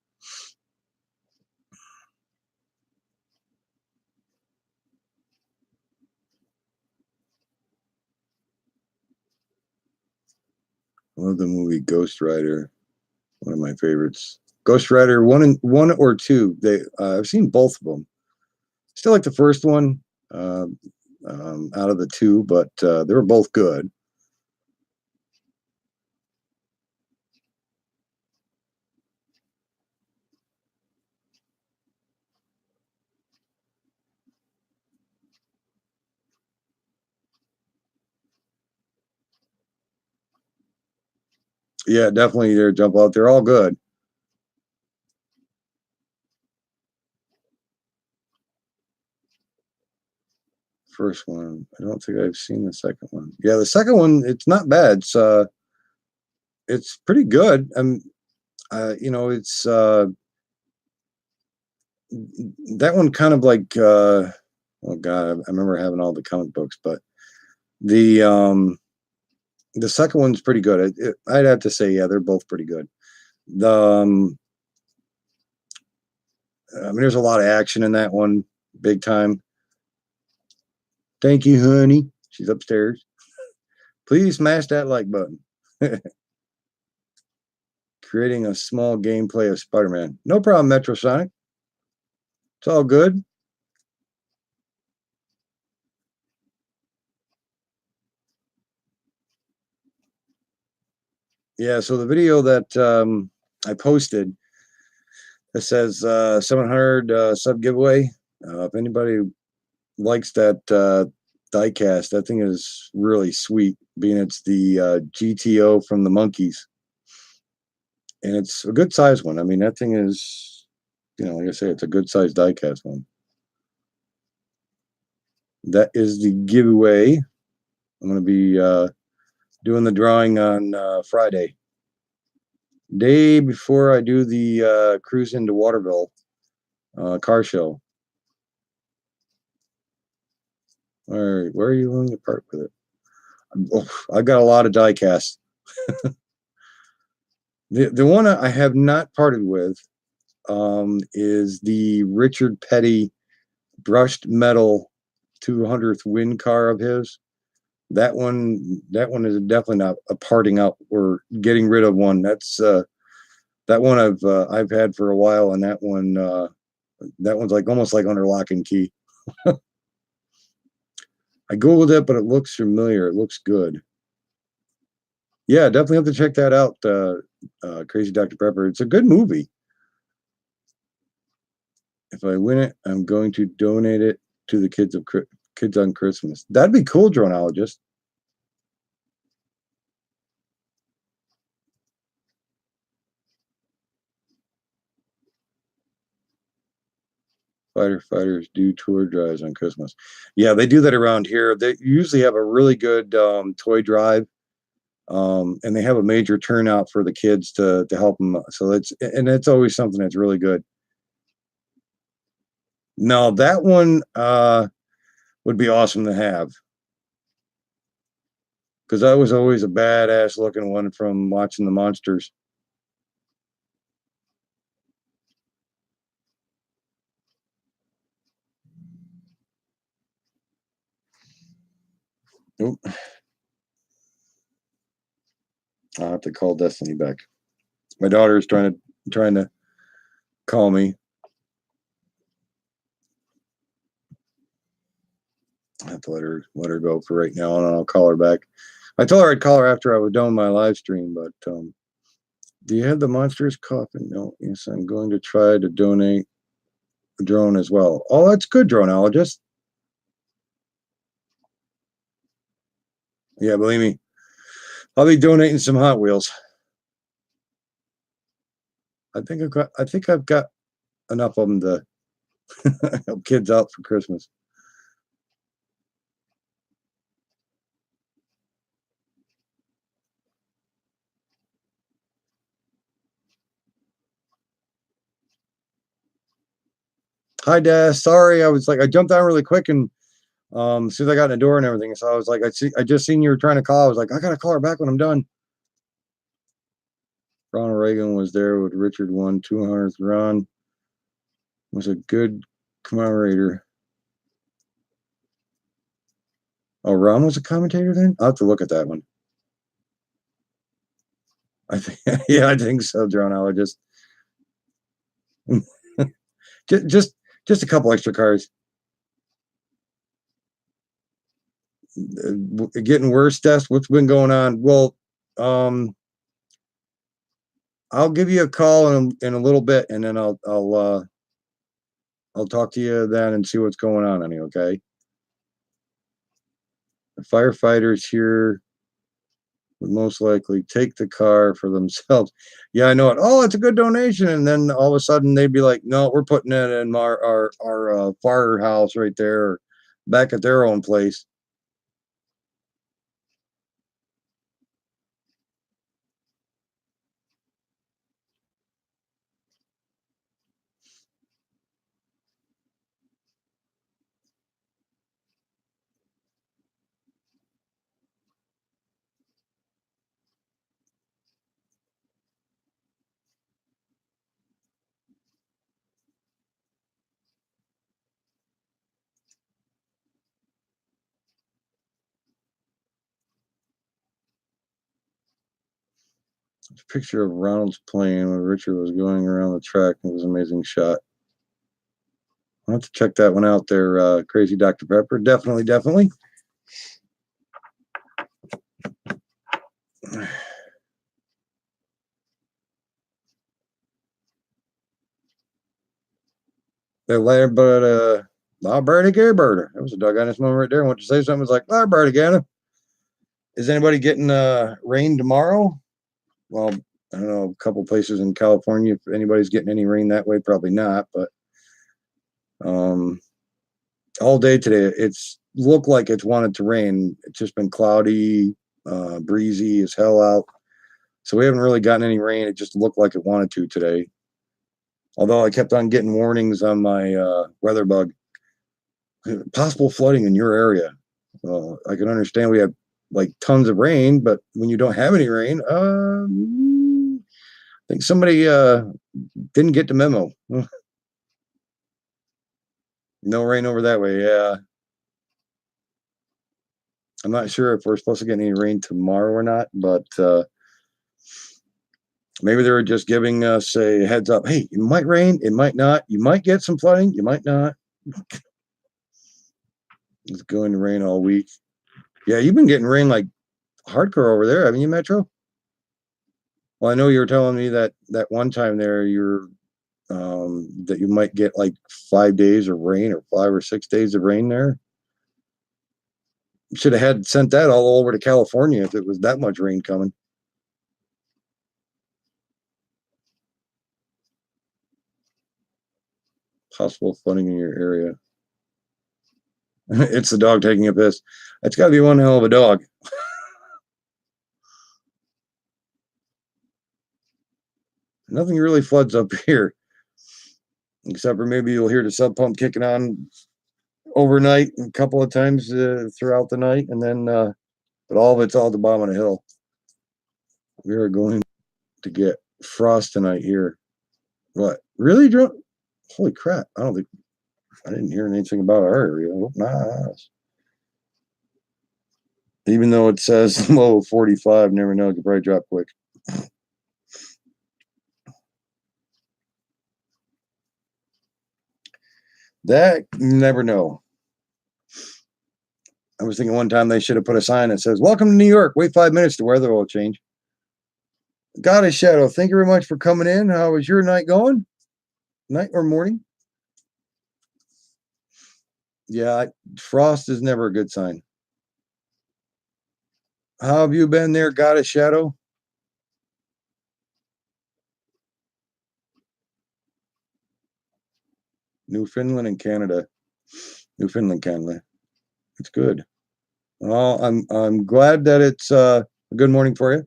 I love the movie Ghost Rider, one of my favorites. Ghost Rider one or two. I've seen both of them. Still like the first one out of the two, but they were both good. Yeah, definitely. They're jump out. They're all good. First one. I don't think I've seen the second one. Yeah, the second one, it's not bad. It's pretty good. It's that one kind of like oh god, I remember having all the comic books, but the second one's pretty good. I'd have to say, yeah, they're both pretty good. There's a lot of action in that one, big time. Thank you, honey. She's upstairs. Please smash that like button. Creating a small gameplay of Spider-Man. No problem, Metrosonic. It's all good. Yeah, so the video that I posted that says 700 sub giveaway. If anybody likes that diecast, that thing is really sweet, being it's the GTO from the Monkees. And it's a good size one. I mean, that thing is, like I say, it's a good size diecast one. That is the giveaway. I'm going to be doing the drawing on Friday, day before I do the cruise into Waterville car show. All right, where are you going to part with it? Oh, I've got a lot of die casts. The one I have not parted with is the Richard Petty brushed metal 200th win car of his. That one is definitely not a parting out or getting rid of one. That's that one I've had for a while, and that one's like almost like under lock and key. I googled it, but it looks familiar. It looks good. Yeah, definitely have to check that out. Crazy Dr. Pepper. It's a good movie. If I win it, I'm going to donate it to the kids on Christmas. That'd be cool, dronologist. Firefighters do tour drives on Christmas. Yeah, they do that around here. They usually have a really good toy drive, and they have a major turnout for the kids to help them. So it's always something that's really good. No, that one would be awesome to have, because that was always a badass looking one from watching the monsters. Nope. I'll have to call Destiny back. My daughter is trying to call me. I have to let her go for right now, and I'll call her back. I told her I'd call her after I was done my live stream, but do you have the monsters coffin? No. Yes, I'm going to try to donate a drone as well. Oh, that's good, dronologist. Yeah, believe me, I'll be donating some Hot Wheels. I think I've got enough of them to help kids out for Christmas. Hi, Dad. Sorry, I jumped on really quick, and as soon as I got in the door and everything, so I was like, I just seen you were trying to call. I was like, I gotta call her back when I'm done. Ronald Reagan was there with Richard 200th. Ron was a good commemorator. Oh, Ron was a commentator then? I'll have to look at that one. I think, yeah, I think so, dronologist. just a couple extra cars. Getting worse, Des. What's been going on? Well, I'll give you a call in a little bit, and then I'll talk to you then and see what's going on, honey. Okay. The firefighters here would most likely take the car for themselves. Yeah, I know it. Oh, it's a good donation, and then all of a sudden they'd be like, "No, we're putting it in our firehouse right there, back at their own place." Picture of Ronald's plane when Richard was going around the track. It was an amazing shot. I'll have to check that one out there, Crazy Dr. Pepper. Definitely, definitely. Bertie Gerberta. That was a doggone this moment right there. I want to say something. It's like, Bertie Ganna. Is anybody getting rain tomorrow? Well, I don't know, a couple places in California. If anybody's getting any rain that way, probably not. But all day today, it's looked like it's wanted to rain. It's just been cloudy, breezy as hell out. So we haven't really gotten any rain. It just looked like it wanted to today. Although I kept on getting warnings on my weather bug. Possible flooding in your area. I can understand we have like tons of rain, but when you don't have any rain, I think somebody didn't get the memo. No rain over that way. Yeah. I'm not sure if we're supposed to get any rain tomorrow or not, but maybe they were just giving us a heads up. Hey, it might rain, it might not. You might get some flooding, you might not. It's going to rain all week. Yeah, you've been getting rain like hardcore over there, haven't you, Metro? Well, I know you were telling me that one time there you're that you might get like 5 days of rain or 5 or 6 days of rain there. You should have had sent that all over to California if it was that much rain coming. Possible flooding in your area. It's the dog taking a piss. That's got to be one hell of a dog. Nothing really floods up here, except for maybe you'll hear the sub pump kicking on overnight a couple of times throughout the night, and then but all of it's all at the bottom of the hill. We are going to get frost tonight here. What? Really, Joe? Holy crap! I didn't hear anything about our area. Nice. Even though it says low of 45, never know. It could probably drop quick. That you never know. I was thinking one time they should have put a sign that says, "Welcome to New York. Wait 5 minutes, the weather will change." Goddess Shadow, thank you very much for coming in. How was your night going? Night or morning? Yeah, frost is never a good sign. How have you been there, Goddess Shadow? Newfoundland and Canada. Newfoundland, Canada. It's good. Well, I'm glad that it's a good morning for you.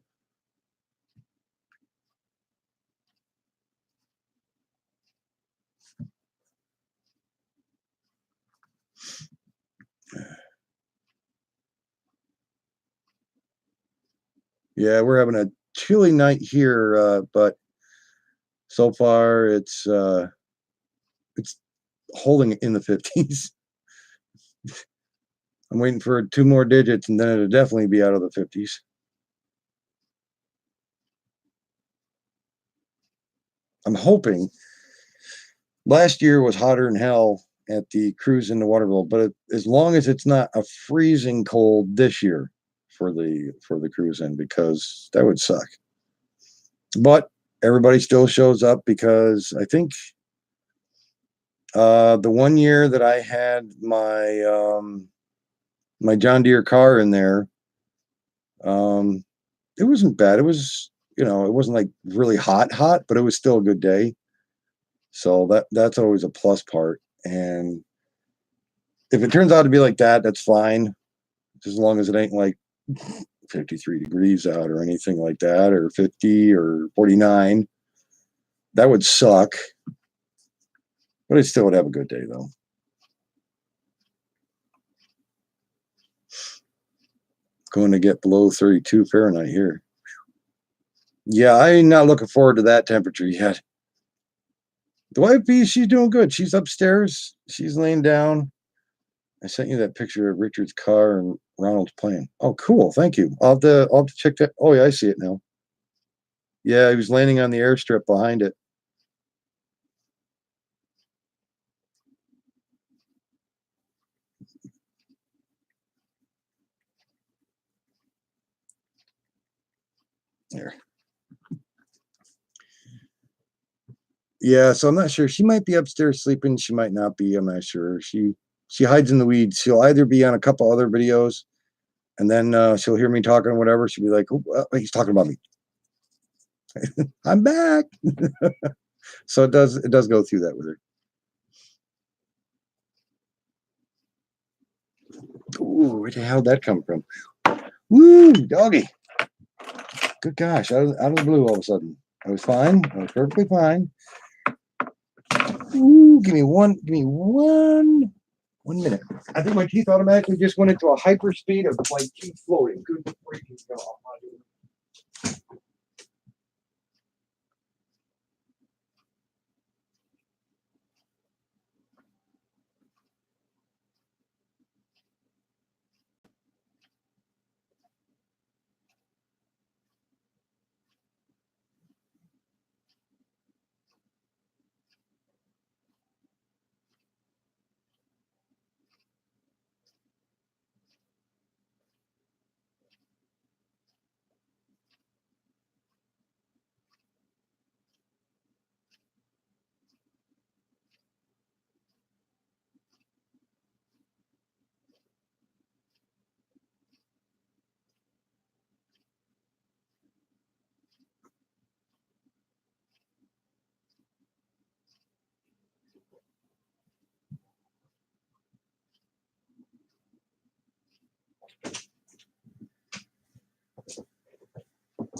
Yeah, we're having a chilly night here, but so far it's holding in the 50s. I'm waiting for 2 more digits, and then it'll definitely be out of the 50s. I'm hoping. Last year was hotter than hell at the cruise in the Waterville, but as long as it's not a freezing cold this year for the cruise in, because that would suck. But everybody still shows up because I think the one year that I had my John Deere car in there, it wasn't bad. It was, it wasn't like really hot, but it was still a good day. So that's always a plus part. And if it turns out to be like that, that's fine. As long as it ain't like 53 degrees out or anything like that, or 50 or 49. That would suck. But I still would have a good day though. Going to get below 32 Fahrenheit here. Yeah, I'm not looking forward to that temperature yet. The wife bee, she's doing good. She's upstairs. She's laying down. I sent you that picture of Richard's car and Ronald's plane. Oh, cool. Thank you. I'll have to check that. Oh, yeah, I see it now. Yeah, he was landing on the airstrip behind it. There. Yeah, so I'm not sure. She might be upstairs sleeping. She might not be. I'm not sure. She hides in the weeds. She'll either be on a couple other videos, and then she'll hear me talking or whatever. She'll be like, "Oh, he's talking about me. I'm back." So it does go through that with her. Ooh, where the hell did that come from? Woo, doggy. Good gosh, out of the blue all of a sudden. I was fine. I was perfectly fine. Ooh, give me one minute. I think my teeth automatically just went into a hyper speed of like teeth floating. Good freaking God.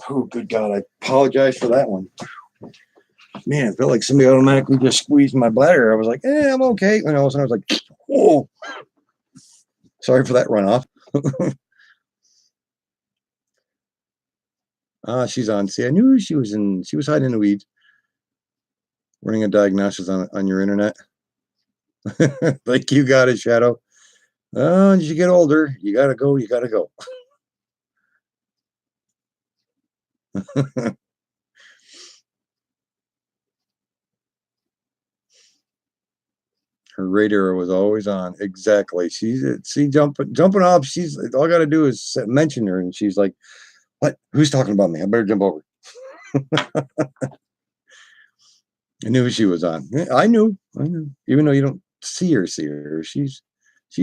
Oh, good God. I apologize for that one. Man, I felt like somebody automatically just squeezed my bladder. I was like, I'm okay. And all of a sudden I was like, whoa. Sorry for that runoff. She's on. See, I knew she was hiding in the weeds. Running a diagnosis on your internet. Like you got it, Shadow. As you get older, you gotta go. Her radar was always on. Exactly. Jumping off. She's all I got to do is mention her, and she's like, "What? Who's talking about me? I better jump over." I knew she was on. I knew. Even though you don't see her. She's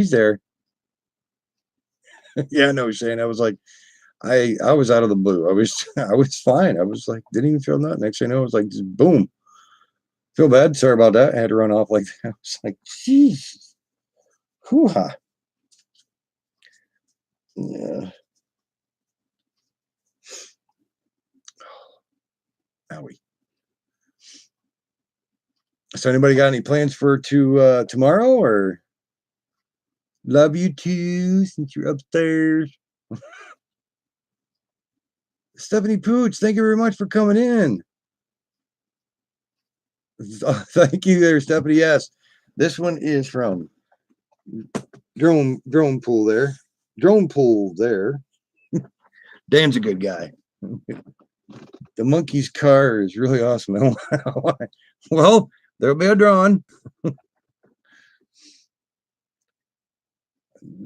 there. Yeah, no, Shane. I was like, I was out of the blue. I was fine. I was like, didn't even feel nothing. Next thing I know, it was like, just boom. Feel bad. Sorry about that. I had to run off like that. I was like, jeez. Hoo-ha. Yeah. Owie. So anybody got any plans for tomorrow, or love you too since you're upstairs? Stephanie Pooch, thank you very much for coming in. Thank you there, Stephanie. Yes, this one is from Drone Pool there. Drone Pool there. Dan's a good guy. The monkey's car is really awesome. Well, there'll be a drawing.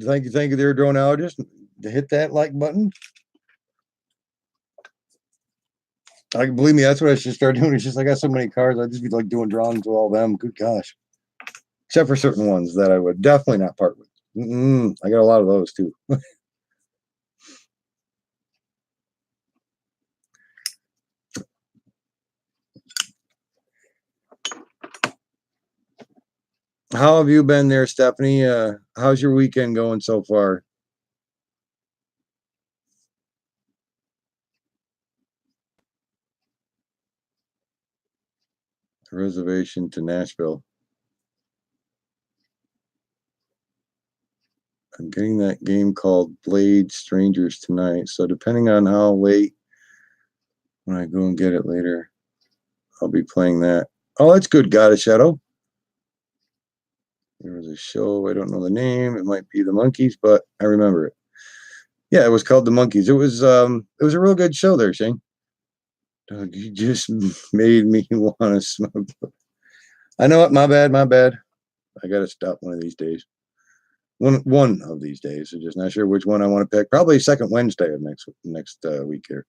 Thank you there, droneologist. To hit that like button. I believe me, that's what I should start doing. It's just I got so many cars, I'd just be like doing drawings with all of them. Good gosh. Except for certain ones that I would definitely not part with. I got a lot of those too. How have you been there, Stephanie? How's your weekend going so far? Reservation to Nashville. I'm getting that game called Blade Strangers tonight. So depending on how late when I go and get it later, I'll be playing that. Oh, that's good. Got a Shadow. There was a show. I don't know the name. It might be the Monkeys, but I remember it. Yeah, it was called the Monkeys. It was a real good show there, Shane. Doug, you just made me want to smoke. I know it. My bad. I got to stop one of these days. One of these days. I'm just not sure which one I want to pick. Probably second Wednesday of next week here.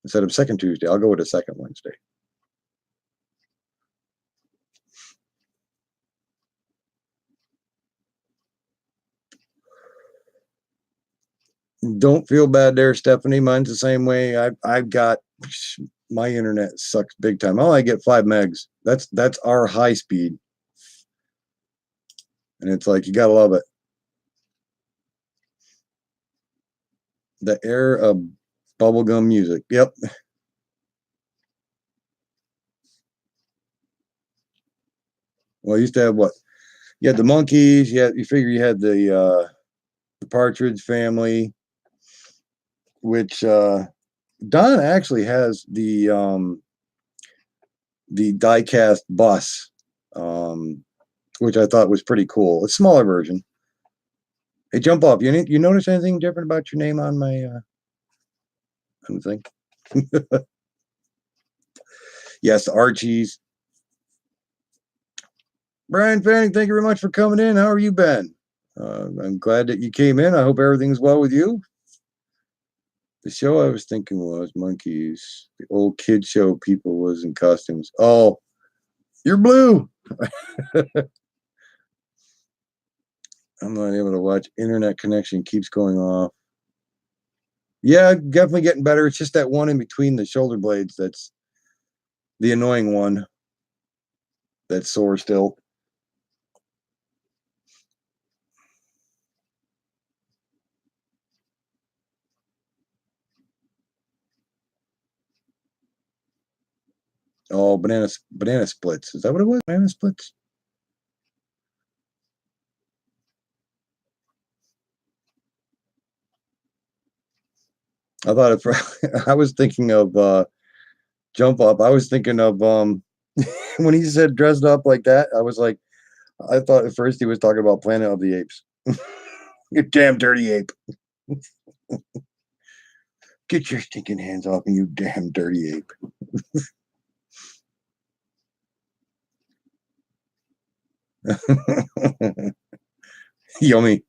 Instead of second Tuesday, I'll go with the second Wednesday. Don't feel bad there, Stephanie. Mine's the same way. I've got my internet sucks big time. I only get 5 megs. That's our high speed. And it's like you gotta love it. The era of bubblegum music. Yep. Well, I used to have what? You had the Monkees, you figure you had the Partridge Family, which Don actually has the diecast bus, which I thought was pretty cool. It's a smaller version. Hey, jump off. You notice anything different about your name on my on the thing? Yes, Archie's. Brian Fanning, thank you very much for coming in. How are you been? I'm glad that you came in. I hope everything's well with you. The show I was thinking was Monkeys. The old kid show people was in costumes. Oh, you're blue. I'm not able to watch. Internet connection keeps going off. Yeah, definitely getting better. It's just that one in between the shoulder blades that's the annoying one. That's sore still. Oh, banana splits. Is that what it was? Banana splits? I thought it I was thinking of Jump Up. I was thinking of when he said dressed up like that, I was like, I thought at first he was talking about Planet of the Apes. You damn dirty ape. Get your stinking hands off me, you damn dirty ape. Yummy.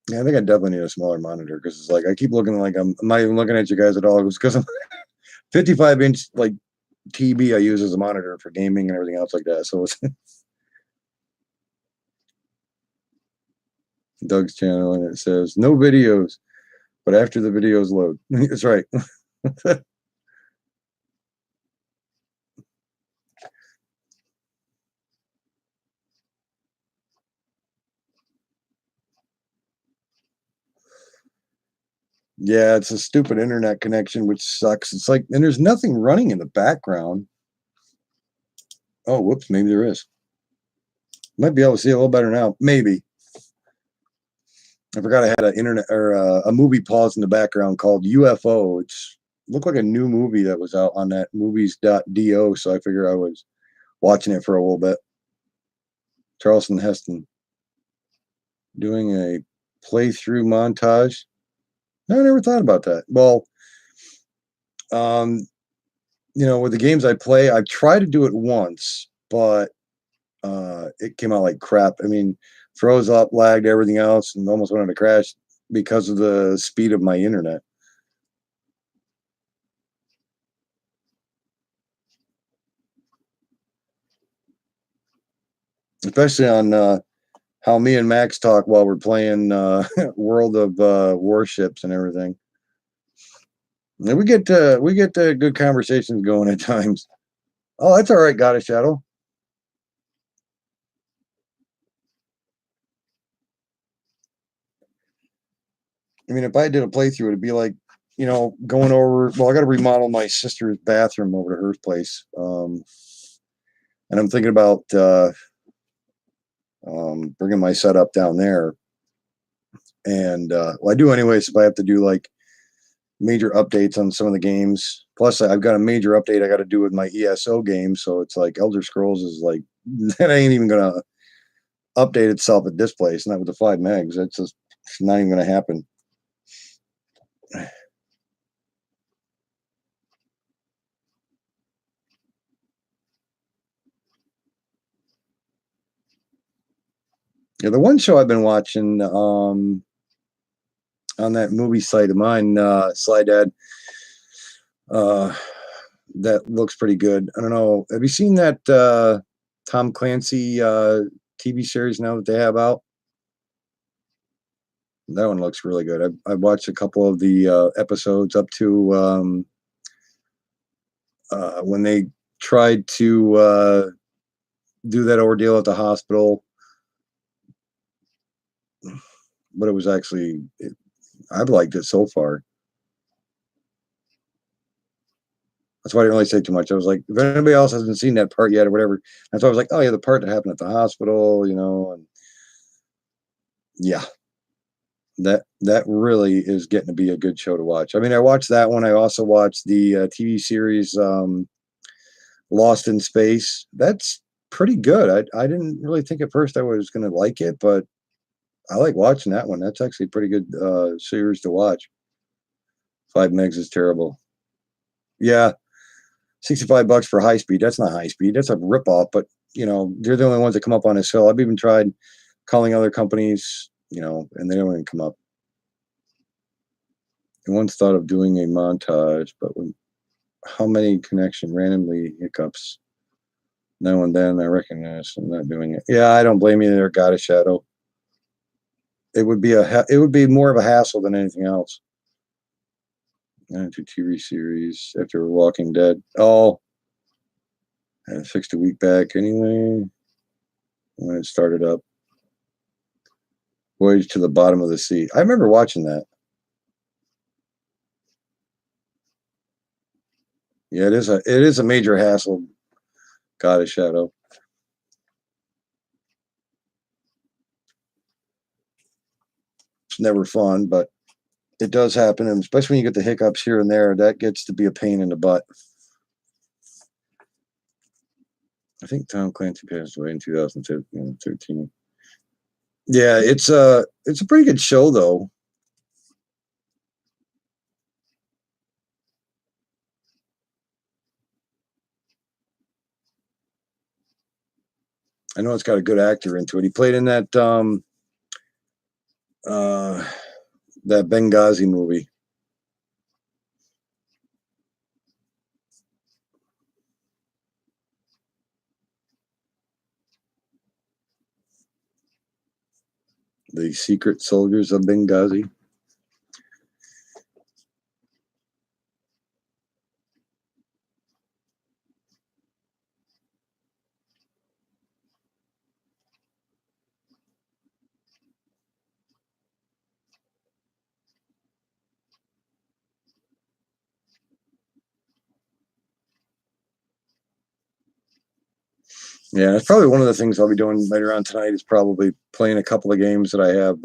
Yeah, I think I definitely need a smaller monitor because it's like I keep looking like I'm not even looking at you guys at all. It's because I'm 55-inch like TV I use as a monitor for gaming and everything else like that. So it's Doug's channel and it says no videos, but after the videos load. That's right. Yeah, it's a stupid internet connection, which sucks. It's like, and there's nothing running in the background. Oh, whoops, maybe there is. Might be able to see a little better now. Maybe. I forgot I had an internet or a movie pause in the background called UFO. It's looked like a new movie that was out on that movies.do. So I figure I was watching it for a little bit. Charleston Heston doing a playthrough montage. No, I never thought about that. Well, um, with the games I play, I've tried to do it once, but it came out like crap. I mean, froze up, lagged, everything else, and almost went on a crash because of the speed of my internet. Especially on how me and Max talk while we're playing World of Warships and everything. And we get good conversations going at times. Oh, that's all right, God of Shadow. I mean, if I did a playthrough, it'd be like, going over. Well, I got to remodel my sister's bathroom over to her place, and I'm thinking about bringing my setup down there. And well, I do anyways. If I have to do like major updates on some of the games, plus I've got a major update I got to do with my ESO game. So it's like Elder Scrolls is like that ain't even gonna update itself at this place, not with the 5 megs. That's just not even gonna happen. Yeah, the one show I've been watching, on that movie site of mine, Slydad. That looks pretty good. I don't know. Have you seen that Tom Clancy TV series now that they have out? That one looks really good. I watched a couple of the episodes up to when they tried to do that ordeal at the hospital, but it was actually, I've liked it so far. That's why I didn't really say too much. I was like, if anybody else hasn't seen that part yet or whatever, that's why I was like, oh yeah, the part that happened at the hospital, and yeah, that really is getting to be a good show to watch. I mean, I watched that one. I also watched the TV series Lost in Space. That's pretty good. I didn't really think at first I was going to like it, but I like watching that one. That's actually a pretty good series to watch. 5 megs is terrible. Yeah, $65 for high speed. That's not high speed. That's a ripoff. But they're the only ones that come up on this hill. I've even tried calling other companies, and they don't even come up. I once thought of doing a montage, but how many connection randomly hiccups? Now and then I recognize I'm not doing it. Yeah, I don't blame you there, God of Shadow. It would be more of a hassle than anything else. Into TV series after Walking Dead. Oh, I fixed a week back anyway when it started up. Voyage to the Bottom of the Sea. I remember watching that. Yeah, it is a major hassle. God of Shadow. It's never fun, but it does happen, and especially when you get the hiccups here and there, that gets to be a pain in the butt. I think Tom Clancy passed away in 2013. Yeah, it's a pretty good show though. I know it's got a good actor into it. He played in that that Benghazi movie. The Secret Soldiers of Benghazi. Yeah, it's probably one of the things I'll be doing later on tonight is probably playing a couple of games that I have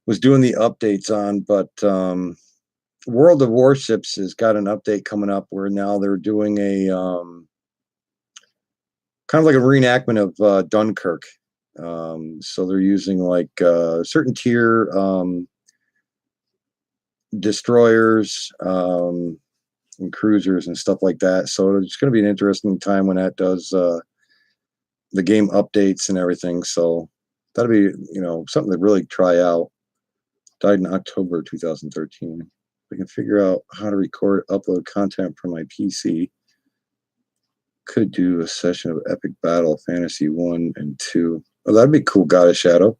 was doing the updates on, but World of Warships has got an update coming up where now they're doing a kind of like a reenactment of Dunkirk. So they're using like certain tier destroyers and cruisers and stuff like that. So it's going to be an interesting time when that does the game updates and everything. So that'll be something to really try out. Died in October 2013. I can figure out how to upload content from my PC. Could do a session of Epic Battle Fantasy 1 and 2. Oh, that'd be cool. God of Shadow.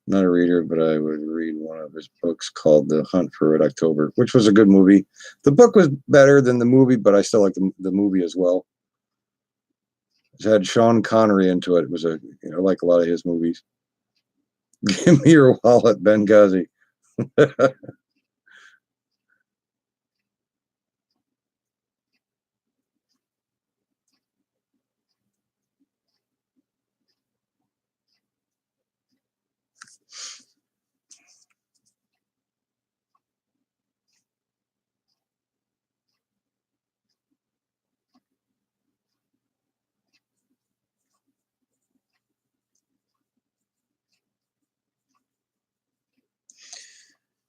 Not a reader, but I would read one of his books called The Hunt for Red October, which was a good movie. The book was better than the movie, but I still like the movie as well. It had Sean Connery into it. It was I like a lot of his movies. Give me your wallet, Benghazi.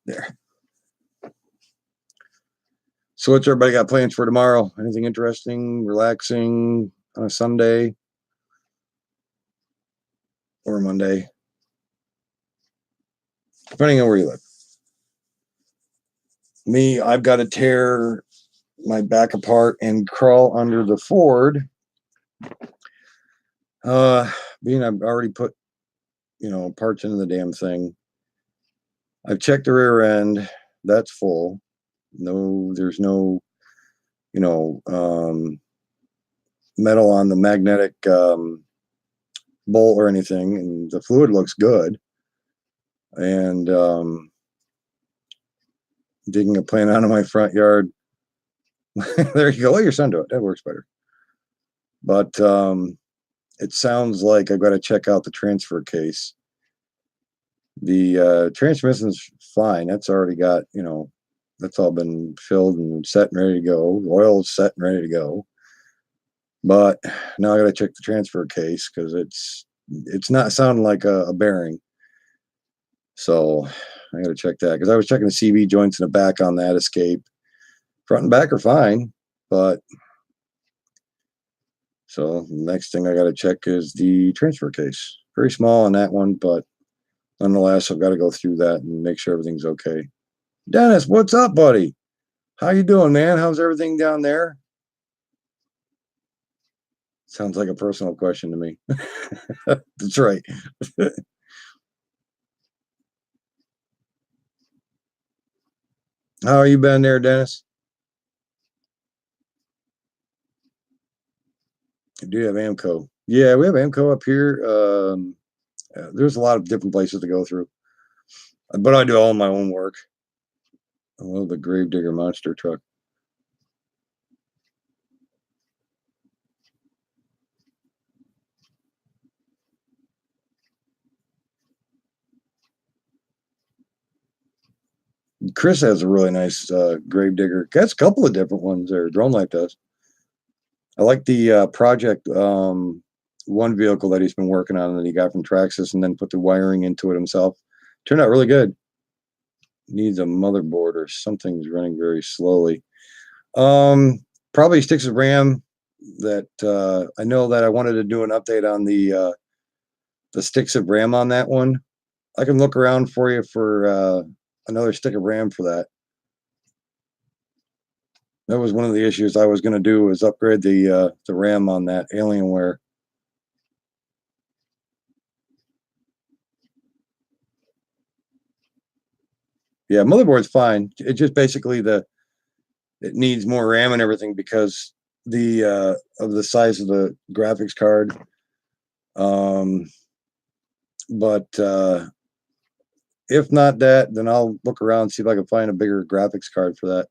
There. So what's everybody got plans for tomorrow? Anything interesting, relaxing on a Sunday or Monday? depending on where you live. Me, I've got to tear my back apart and crawl under the Ford. Being I've already put, parts into the damn thing. I've checked the rear end. That's full. No, there's no, metal on the magnetic bolt or anything, and the fluid looks good. And digging a plant out of my front yard. There you go. Let your son do it. That works better. But it sounds like I've got to check out the transfer case. The transmission's fine. That's already got, that's all been filled and set and ready to go. The oil's set and ready to go. But now I got to check the transfer case because it's not sounding like a bearing. So I got to check that because I was checking the CV joints in the back on that Escape. Front and back are fine, but so the next thing I got to check is the transfer case. Very small on that one, but nonetheless, I've got to go through that and make sure everything's okay. Dennis, what's up, buddy? How you doing, man? How's everything down there? Sounds like a personal question to me. That's right. How you been there, Dennis? I do have Amco. Yeah, we have Amco up here. There's a lot of different places to go through, but I do all my own work. I love the Gravedigger monster truck. Chris has a really nice Gravedigger. That's a couple of different ones there. Drone Life does. I like the Project one vehicle that he's been working on that he got from Traxxas and then put the wiring into it himself. Turned out really good. Needs a motherboard or something's running very slowly. Probably sticks of RAM that I know that I wanted to do an update on the sticks of RAM on that one. I can look around for you for another stick of RAM for that. That was one of the issues I was going to do was upgrade the RAM on that Alienware. Yeah, motherboard's fine. It just basically it needs more RAM and everything because the of the size of the graphics card. But if not that, then I'll look around see if I can find a bigger graphics card for that.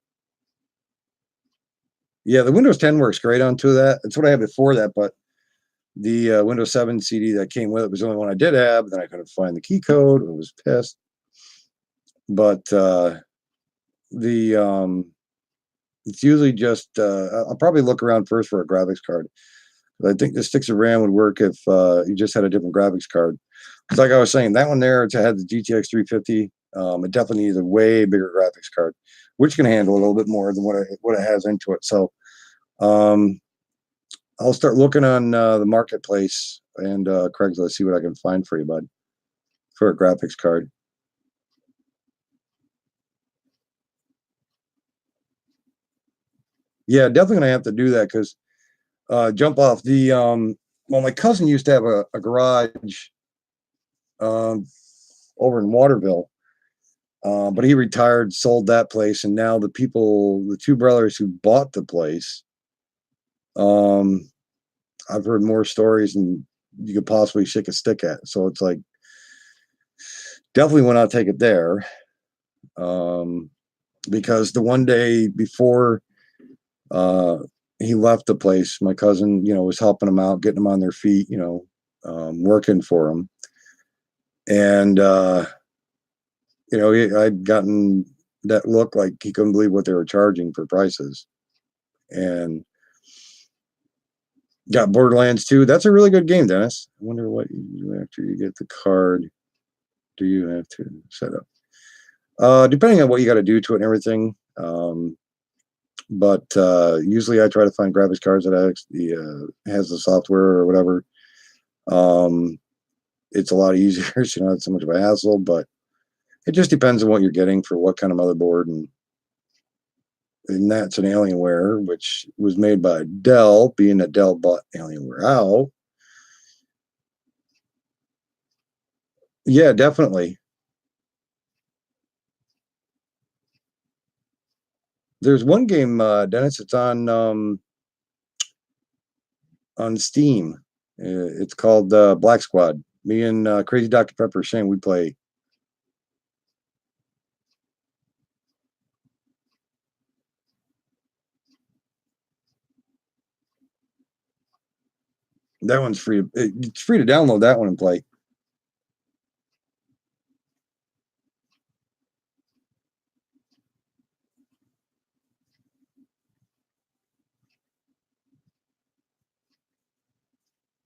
Yeah, the Windows 10 works great onto that. That's what I had before that, but the Windows 7 CD that came with it was the only one I did have. Then I couldn't find the key code. I was pissed. But it's usually just I'll probably look around first for a graphics card. I think the sticks of RAM would work if you just had a different graphics card. Because like I was saying, that one there to have the GTX 350, it definitely needs a way bigger graphics card, which can handle a little bit more than what it has into it. So I'll start looking on the marketplace and Craigslist, see what I can find for you, bud, for a graphics card. Yeah, definitely gonna have to do that because jump off the well, my cousin used to have a garage over in Waterville, but he retired, sold that place, and now the two brothers who bought the place, I've heard more stories than you could possibly shake a stick at. So it's like definitely when I take it there, because the one day before he left the place, my cousin, was helping him out, getting them on their feet, working for him. And, I'd gotten that look like he couldn't believe what they were charging for prices. And got Borderlands 2. That's a really good game, Dennis. I wonder what you do after you get the card. Do you have to set up? Depending on what you got to do to it and everything. But usually I try to find graphics cards that actually has the software or whatever. It's a lot easier. It's not so much of a hassle, but It just depends on what you're getting for what kind of motherboard, and that's an Alienware, which was made by Dell, being that Dell bought Alienware out. Yeah, definitely. There's one game, Dennis, it's on Steam. It's called Black Squad. Me and Crazy Dr. Pepper Shane, we play. That one's free. It's free to download that one and play.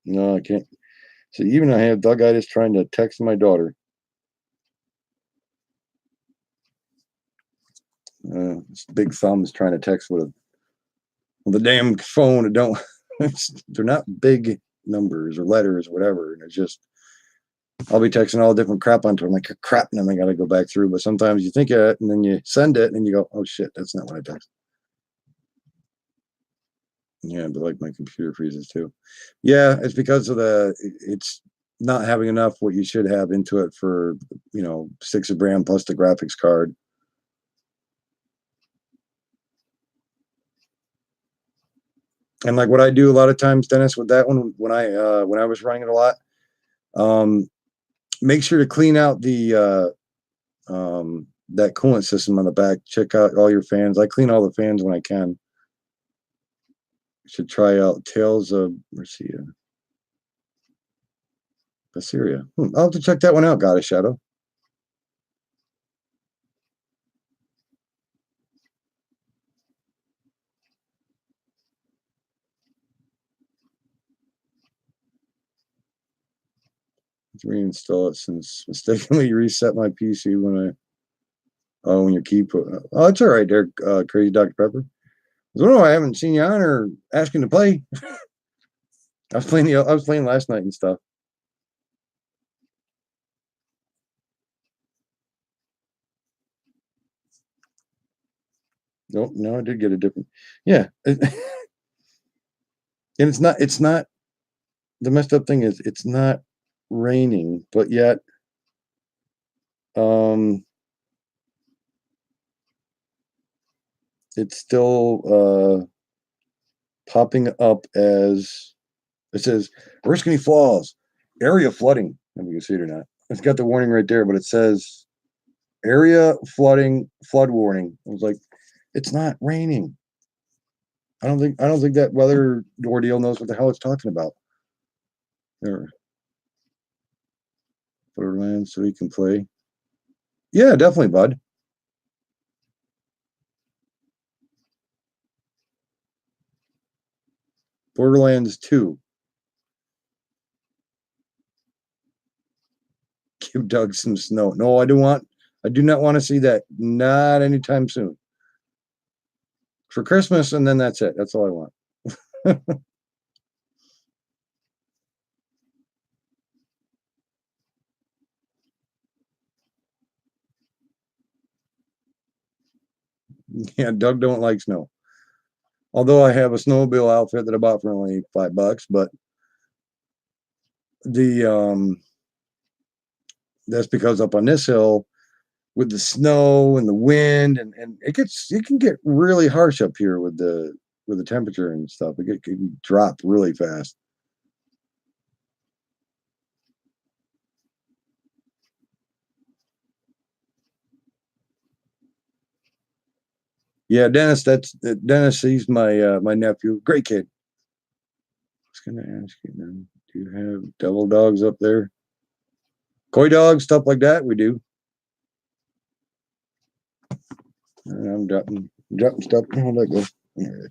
No, I can't. So even I have Doug-itis trying to text my daughter. Big thumbs trying to text with a damn phone. It don't. They're not big numbers or letters or whatever, and it's just I'll be texting all different crap onto them, like crap, and then I got to go back through. But sometimes you think of it, and then you send it, and you go, "Oh shit, that's not what I texted." Yeah, but like my computer freezes too. Yeah, it's because of it's not having enough what you should have into it for 6 of RAM plus the graphics card. And like what I do a lot of times, Dennis, with that one, when I was running it a lot, um, make sure to clean out the that coolant system on the back. Check out all your fans. I clean all the fans when I can. You should try out Tales of Mercia. Assyria. I'll have to check that one out, Goddess Shadow. Reinstall it since mistakenly reset my PC when your key put. Oh, it's all right there, Crazy Dr. Pepper. I don't know. I haven't seen you on or asking to play. I was playing last night and stuff. Nope, no, I did get a different. Yeah, and it's not. The messed up thing is it's not raining, but yet, um, it's still popping up as it says Oriskany Falls area flooding. I don't know if you can see it or not. It's got the warning right there, but it says area flooding, flood warning. I was like, it's not raining. I don't think that weather ordeal knows what the hell it's talking about. There, Borderlands, so he can play. Yeah, definitely, bud. Borderlands 2. Give Doug some snow. No, I do not want to see that. Not anytime soon. For Christmas, and then that's it. That's all I want. Yeah, Doug don't like snow. Although I have a snowmobile outfit that I bought for only $5, but the that's because up on this hill with the snow and the wind and it can get really harsh up here with the temperature and stuff. It can drop really fast. Yeah, Dennis, that's Dennis. He's my nephew. Great kid. I was gonna ask you then, do you have devil dogs up there? Koi dogs, stuff like that. We do. I'm dropping stuff. How'd that go? All right.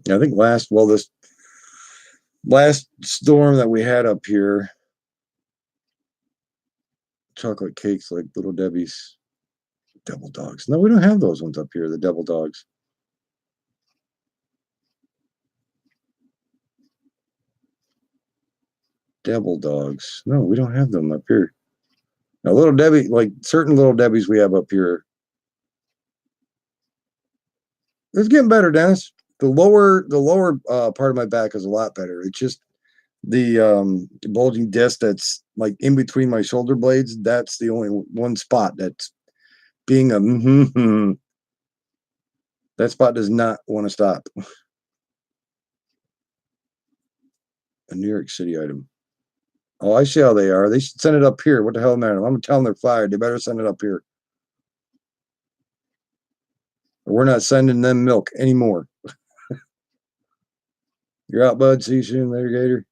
I think this Last storm that we had up here, chocolate cakes like Little Debbie's, Devil Dogs. No, we don't have those ones up here, the Devil Dogs. Devil Dogs. No, we don't have them up here. Now, Little Debbie, like certain Little Debbies we have up here. It's getting better, Dennis. The lower part of my back is a lot better. It's just the bulging disc that's like in between my shoulder blades. That's the only one spot that's being a that spot does not want to stop. A New York City item. Oh, I see how they are. They should send it up here. What the hell, man? I'm gonna tell them they're fired. They better send it up here. Or we're not sending them milk anymore. You're out, bud. See you soon later, Gator.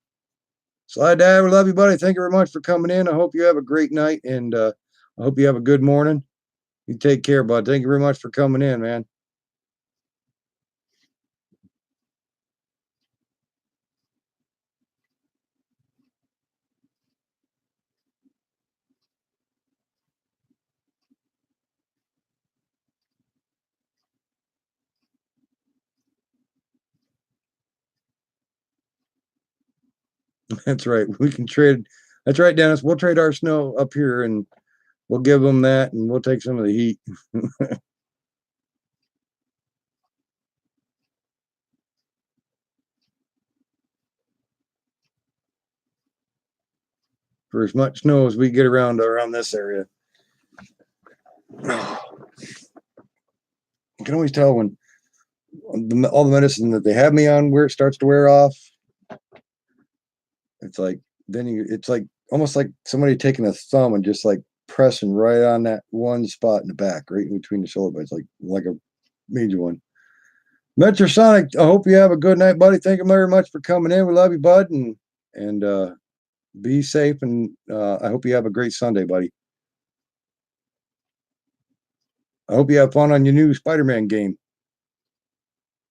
Sly Dad, we love you, buddy. Thank you very much for coming in. I hope you have a great night, and I hope you have a good morning. You take care, bud. Thank you very much for coming in, man. That's right. We can trade. That's right, Dennis. We'll trade our snow up here, and we'll give them that, and we'll take some of the heat. For as much snow as we get around this area. You can always tell when all the medicine that they have me on where it starts to wear off. It's like it's like almost like somebody taking a thumb and just like pressing right on that one spot in the back, right in between the shoulder blades, like a major one. Metrosonic, I hope you have a good night, buddy. Thank you very much for coming in. We love you, bud, and be safe, and I hope you have a great Sunday, buddy. I hope you have fun on your new Spider-Man game.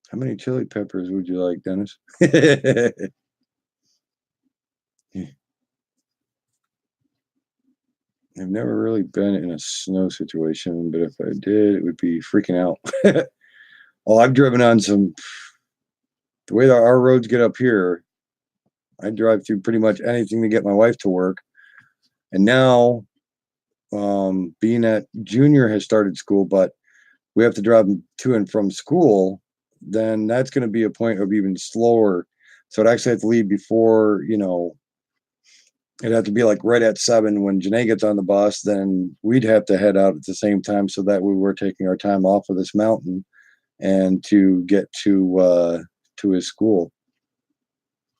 How many chili peppers would you like, Dennis? I've never really been in a snow situation, but if I did, it would be freaking out. Oh, I've driven on some, the way that our roads get up here, I drive through pretty much anything to get my wife to work. And now, being that Junior has started school, but we have to drive to and from school, then that's going to be a point of even slower. So I'd actually have to leave before, it'd have to be like right at 7 when Janae gets on the bus. Then we'd have to head out at the same time so that we were taking our time off of this mountain and to get to his school.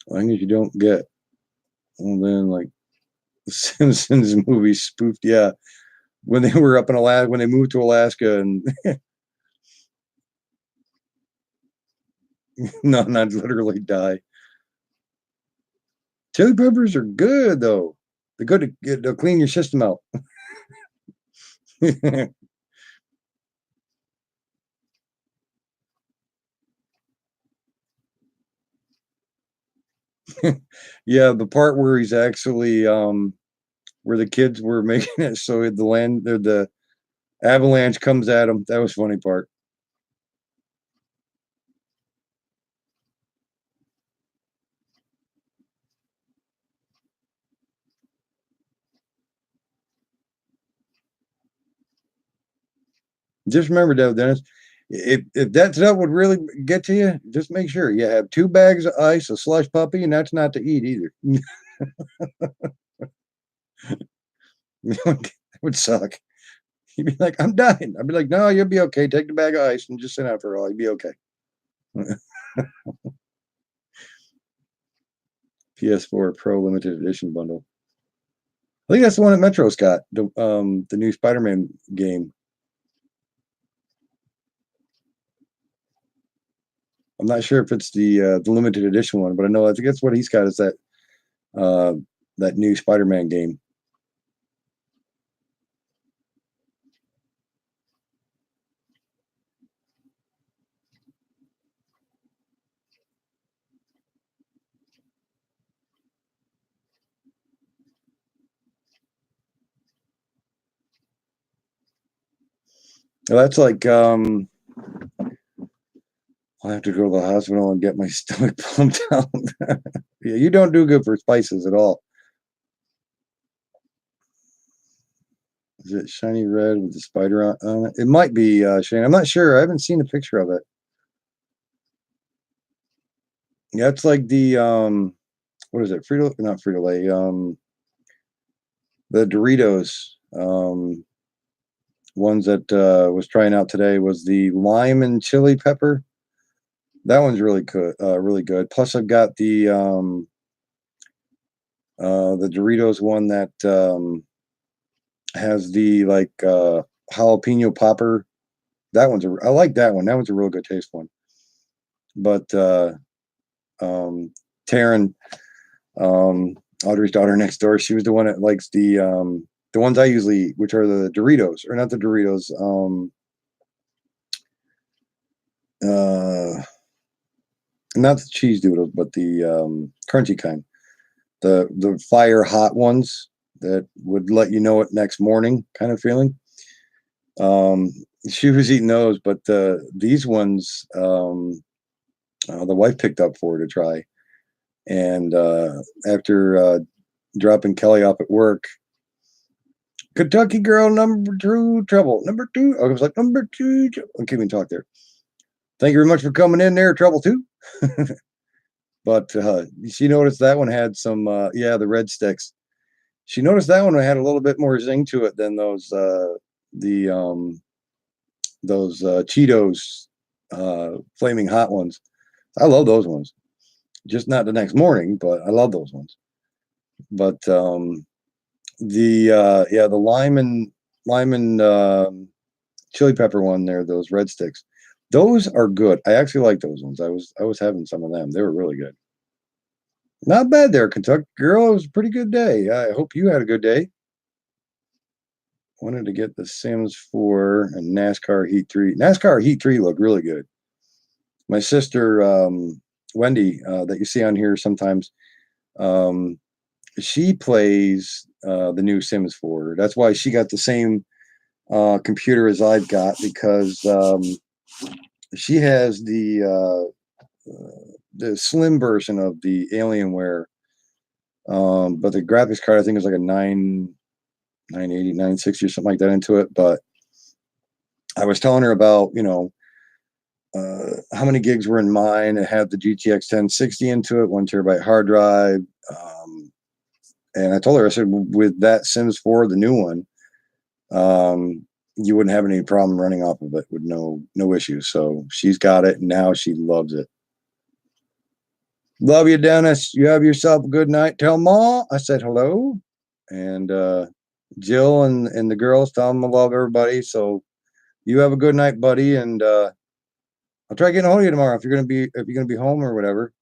As long as you don't get, well, then like the Simpsons movie spoofed, yeah. When they were up in Alaska, when they moved to Alaska, and no, not literally die. Chili peppers are good though. They're good to clean your system out. Yeah, the part where he's actually where the kids were making it so the avalanche comes at him. That was funny part. Just remember, though, Dennis, if that stuff would really get to you, just make sure you have 2 bags of ice, a slush puppy, and that's not to eat either. That would suck. You'd be like, I'm dying. I'd be like, no, you'll be okay. Take the bag of ice and just sit out for a while. You'll be okay. PS4 Pro limited edition bundle. I think that's the one that Metro's got, the new Spider-Man game. I'm not sure if it's the limited edition one, but I think that's what he's got is that new Spider-Man game. That's like I'll have to go to the hospital and get my stomach pumped out. Yeah, you don't do good for spices at all. Is it shiny red with the spider on it? It might be Shane. I'm not sure. I haven't seen a picture of it. Yeah, it's like the what is it? Frito, not Frito Lay. The Doritos. Ones that was trying out today was the lime and chili pepper. That one's really good. Really good. Plus, I've got the Doritos one that has the like jalapeno popper. That one's I like that one. That one's a real good taste one. But Taryn, Audrey's daughter next door, she was the one that likes the ones I usually eat, which are the Doritos, or not the Doritos. Not the cheese doodles, but the crunchy kind. The fire hot ones that would let you know it next morning kind of feeling. Um, she was eating those, but these ones the wife picked up for her to try. And after dropping Kelly off at work, Kentucky girl number two, trouble. Number two. I was like, number two. I can't even talk there. Thank you very much for coming in there, trouble two. But she noticed that one had some, yeah, the red sticks. She noticed that one had a little bit more zing to it than those Cheetos flaming hot ones. I love those ones. Just not the next morning, but I love those ones. But the lime and chili pepper one there, those red sticks, those are good. I actually like those ones. I was having some of them. They were really good. Not bad there, Kentucky girl. It was a pretty good day. I hope you had a good day. Wanted to get the Sims 4 and NASCAR Heat 3. NASCAR Heat 3 looked really good. My sister, Wendy, that you see on here sometimes, she plays the new Sims 4. That's why she got the same computer as I've got, because she has the slim version of the Alienware, but the graphics card I think is like a 980, 960 or something like that into it. But I was telling her about, how many gigs were in mine. It had the GTX 1060 into it, 1 terabyte hard drive. And I told her, I said, with that Sims 4, the new one, you wouldn't have any problem running off of it with no issues. So she's got it, and now she loves it. Love you, Dennis. You have yourself a good night. Tell Ma I said hello. And Jill and the girls, tell them I love everybody. So you have a good night, buddy. And I'll try getting a hold of you tomorrow if you're gonna be home or whatever.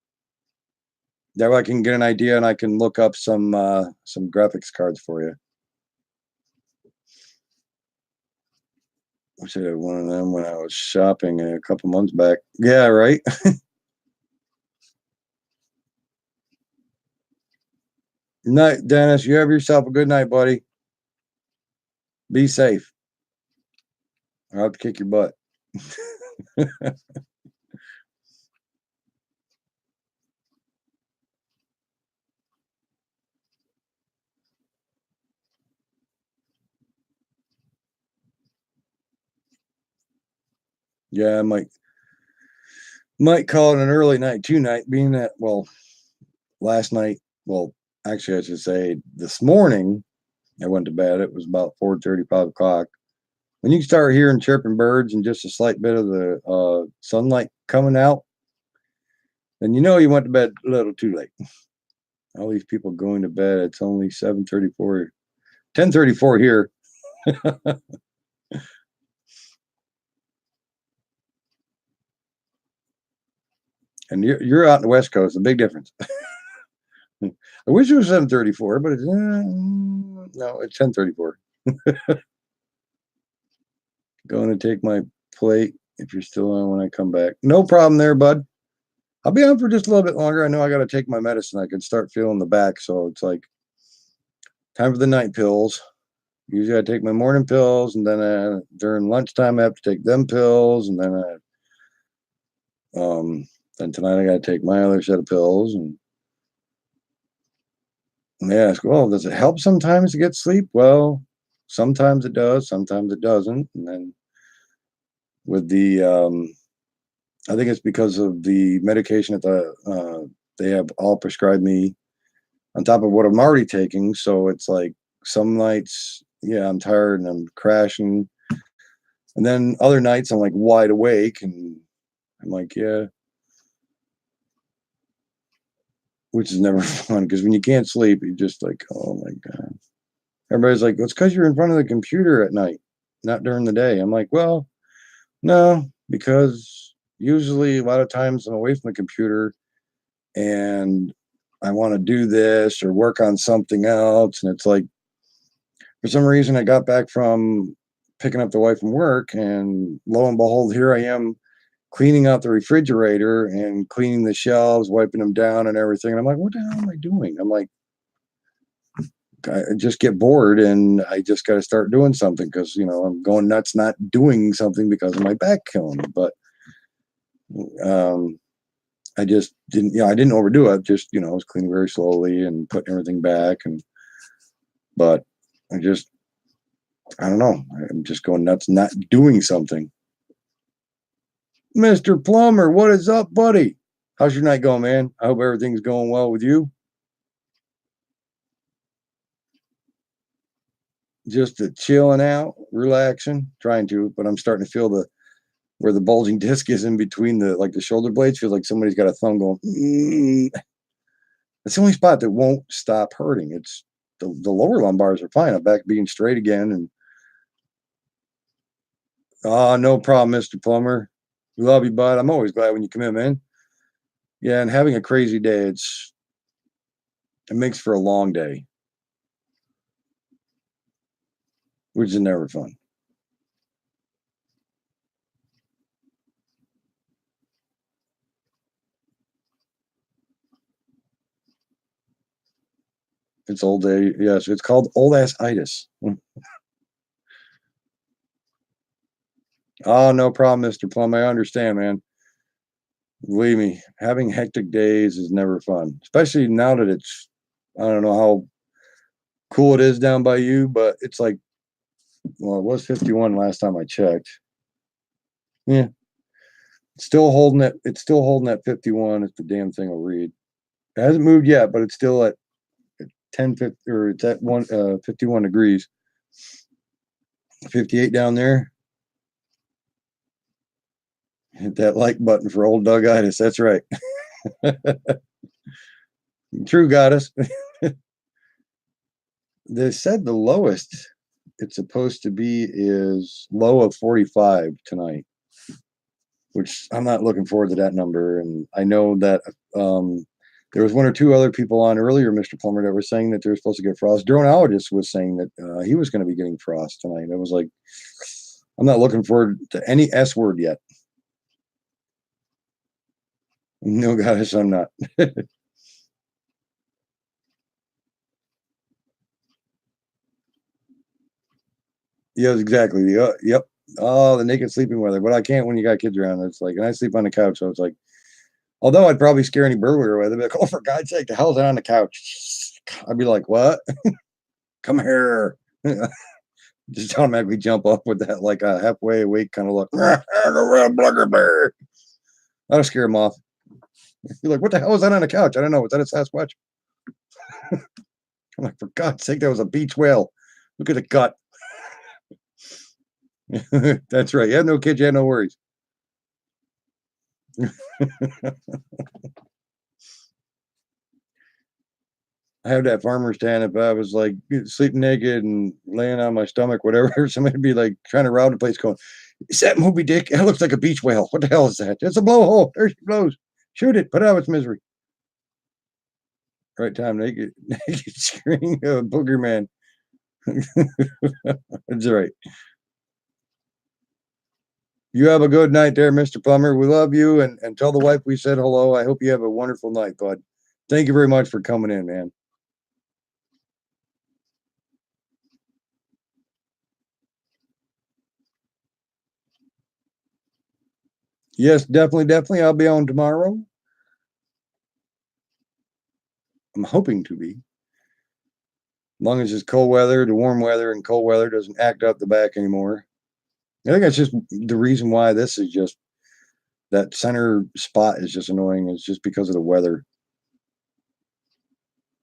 That way I can get an idea and I can look up some graphics cards for you. I should have one of them when I was shopping a couple months back. Yeah, right. Night, Dennis. You have yourself a good night, buddy. Be safe. I'll have to kick your butt. Yeah, I might call it an early night tonight, being that, well, last night, well, actually I should say this morning I went to bed. It was about 4:30, 5 o'clock. When you start hearing chirping birds and just a slight bit of the sunlight coming out, then you know you went to bed a little too late. All these people going to bed. It's only 7:34, 10:34 here. And you're out in the West Coast. A big difference. I wish it was 7:34, but it's no, it's 10:34. Going to take my plate if you're still on when I come back. No problem there, bud. I'll be on for just a little bit longer. I know I got to take my medicine. I can start feeling the back, so it's like time for the night pills. usually I take my morning pills, and then during lunchtime I have to take them pills, and then tonight I got to take my other set of pills. And they ask, well, does it help sometimes to get sleep? Well, sometimes it does, sometimes it doesn't. And then with the, I think it's because of the medication that they have all prescribed me on top of what I'm already taking. So it's like some nights, yeah, I'm tired and I'm crashing. And then other nights I'm like wide awake and I'm like, yeah, which is never fun because when you can't sleep, you're just like, oh my God. Everybody's like, it's because you're in front of the computer at night, not during the day. I'm like, well, no, because usually a lot of times I'm away from the computer and I want to do this or work on something else. And it's like, for some reason, I got back from picking up the wife from work, and lo and behold, here I am cleaning out the refrigerator and cleaning the shelves, wiping them down and everything. And I'm like, what the hell am I doing? I'm like, I just get bored and I just got to start doing something because, I'm going nuts not doing something because of my back killing me. But um, I just didn't, I didn't overdo it. Just, I was cleaning very slowly and putting everything back. But I don't know. I'm just going nuts not doing something. Mr. Plumber, what is up, buddy? How's your night going, man? I hope everything's going well with you. Just chilling out, relaxing, trying to, but I'm starting to feel where the bulging disc is in between the shoulder blades. Feels like somebody's got a thumb going. It's the only spot that won't stop hurting. It's the lower lumbars are fine. I'm back being straight again, and no problem, Mr. Plumber. We love you, bud. I'm always glad when you come in, man. Yeah, and having a crazy day, it makes for a long day, which is never fun. It's old day. Yes, it's called old ass itis. Oh, no problem, Mr. Plum. I understand, man. Believe me, having hectic days is never fun, especially now that I don't know how cool it is down by you, but it's like, well, it was 51 last time I checked. Yeah, it's still holding it. It's still holding at 51 if the damn thing will read. It hasn't moved yet, but it's still at 10, 50, or it's at 51 degrees. 58 down there. Hit that like button for old Doug Itis. That's right. True, goddess. They said the lowest it's supposed to be is low of 45 tonight, which I'm not looking forward to that number. And I know that there was one or two other people on earlier, Mr. Plummer, that were saying that they're supposed to get frost. Droneologist was saying that he was going to be getting frost tonight. I was like, I'm not looking forward to any S word yet. No, goddess, I'm not. Yes, exactly. Yep. Oh, the naked sleeping weather. But I can't when you got kids around. It's like, and I sleep on the couch. So it's like, although I'd probably scare any burglar away. They'd be like, oh, for God's sake, the hell's that on the couch? I'd be like, what? Come here. Just automatically jump up with that, like a halfway awake kind of look. That'll scare them off. You're like, what the hell is that on the couch? I don't know. Was that a Sasquatch? I'm like, for God's sake, that was a beach whale. Look at the gut. That's right. You have no kids, you have no worries. I have that farmer stand. If I was like sleeping naked and laying on my stomach, whatever, somebody'd be like trying to rob the place going, is that Moby Dick? It looks like a beach whale. What the hell is that? It's a blowhole. There she blows. Shoot it. Put out its misery. Right time, naked, naked screaming booger man. That's right. You have a good night there, Mr. Plummer. We love you, and tell the wife we said hello. I hope you have a wonderful night, bud. Thank you very much for coming in, man. Yes, definitely. I'll be on tomorrow. I'm hoping to be. As long as it's cold weather, the warm weather and cold weather doesn't act up the back anymore. I think that's just the reason why this is just that center spot is just annoying. It's just because of the weather.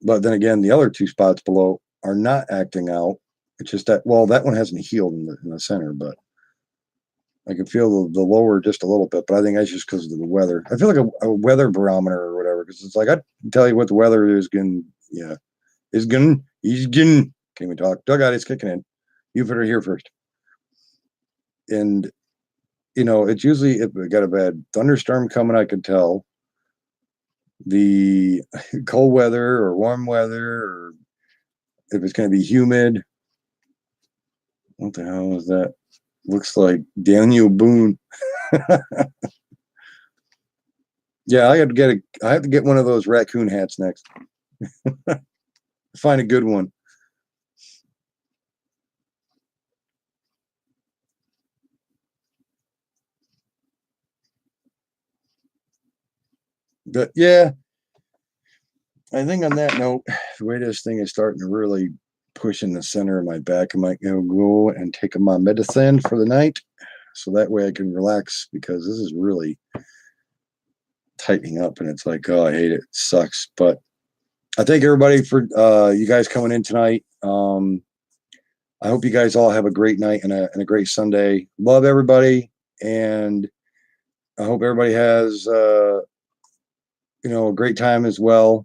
But then again, the other two spots below are not acting out. It's just that, well, that one hasn't healed in the center, but I can feel the lower just a little bit. But I think that's just because of the weather. I feel like a weather barometer or whatever, because it's like I can tell you what the weather is going. Yeah, he's going. Can't even talk. Dugout is kicking in. You put her here first. And it's usually if we got a bad thunderstorm coming, I could tell. The cold weather or warm weather, or if it's going to be humid. What the hell is that? Looks like Daniel Boone. Yeah, I have to get one of those raccoon hats next. Find a good one. But yeah, I think on that note, the way this thing is starting to really push in the center of my back, I might go and take my medicine for the night, so that way I can relax, because this is really tightening up, and it's like, oh, I hate it. It sucks. But I thank everybody for you guys coming in tonight. I hope you guys all have a great night and a great Sunday. Love everybody, and I hope everybody has a great time as well.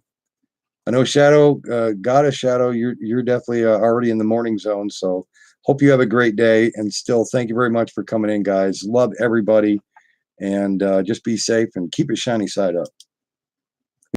I know Shadow, Goddess Shadow, you're definitely already in the morning zone. So hope you have a great day, and still thank you very much for coming in, guys. Love everybody, and just be safe and keep it shiny side up.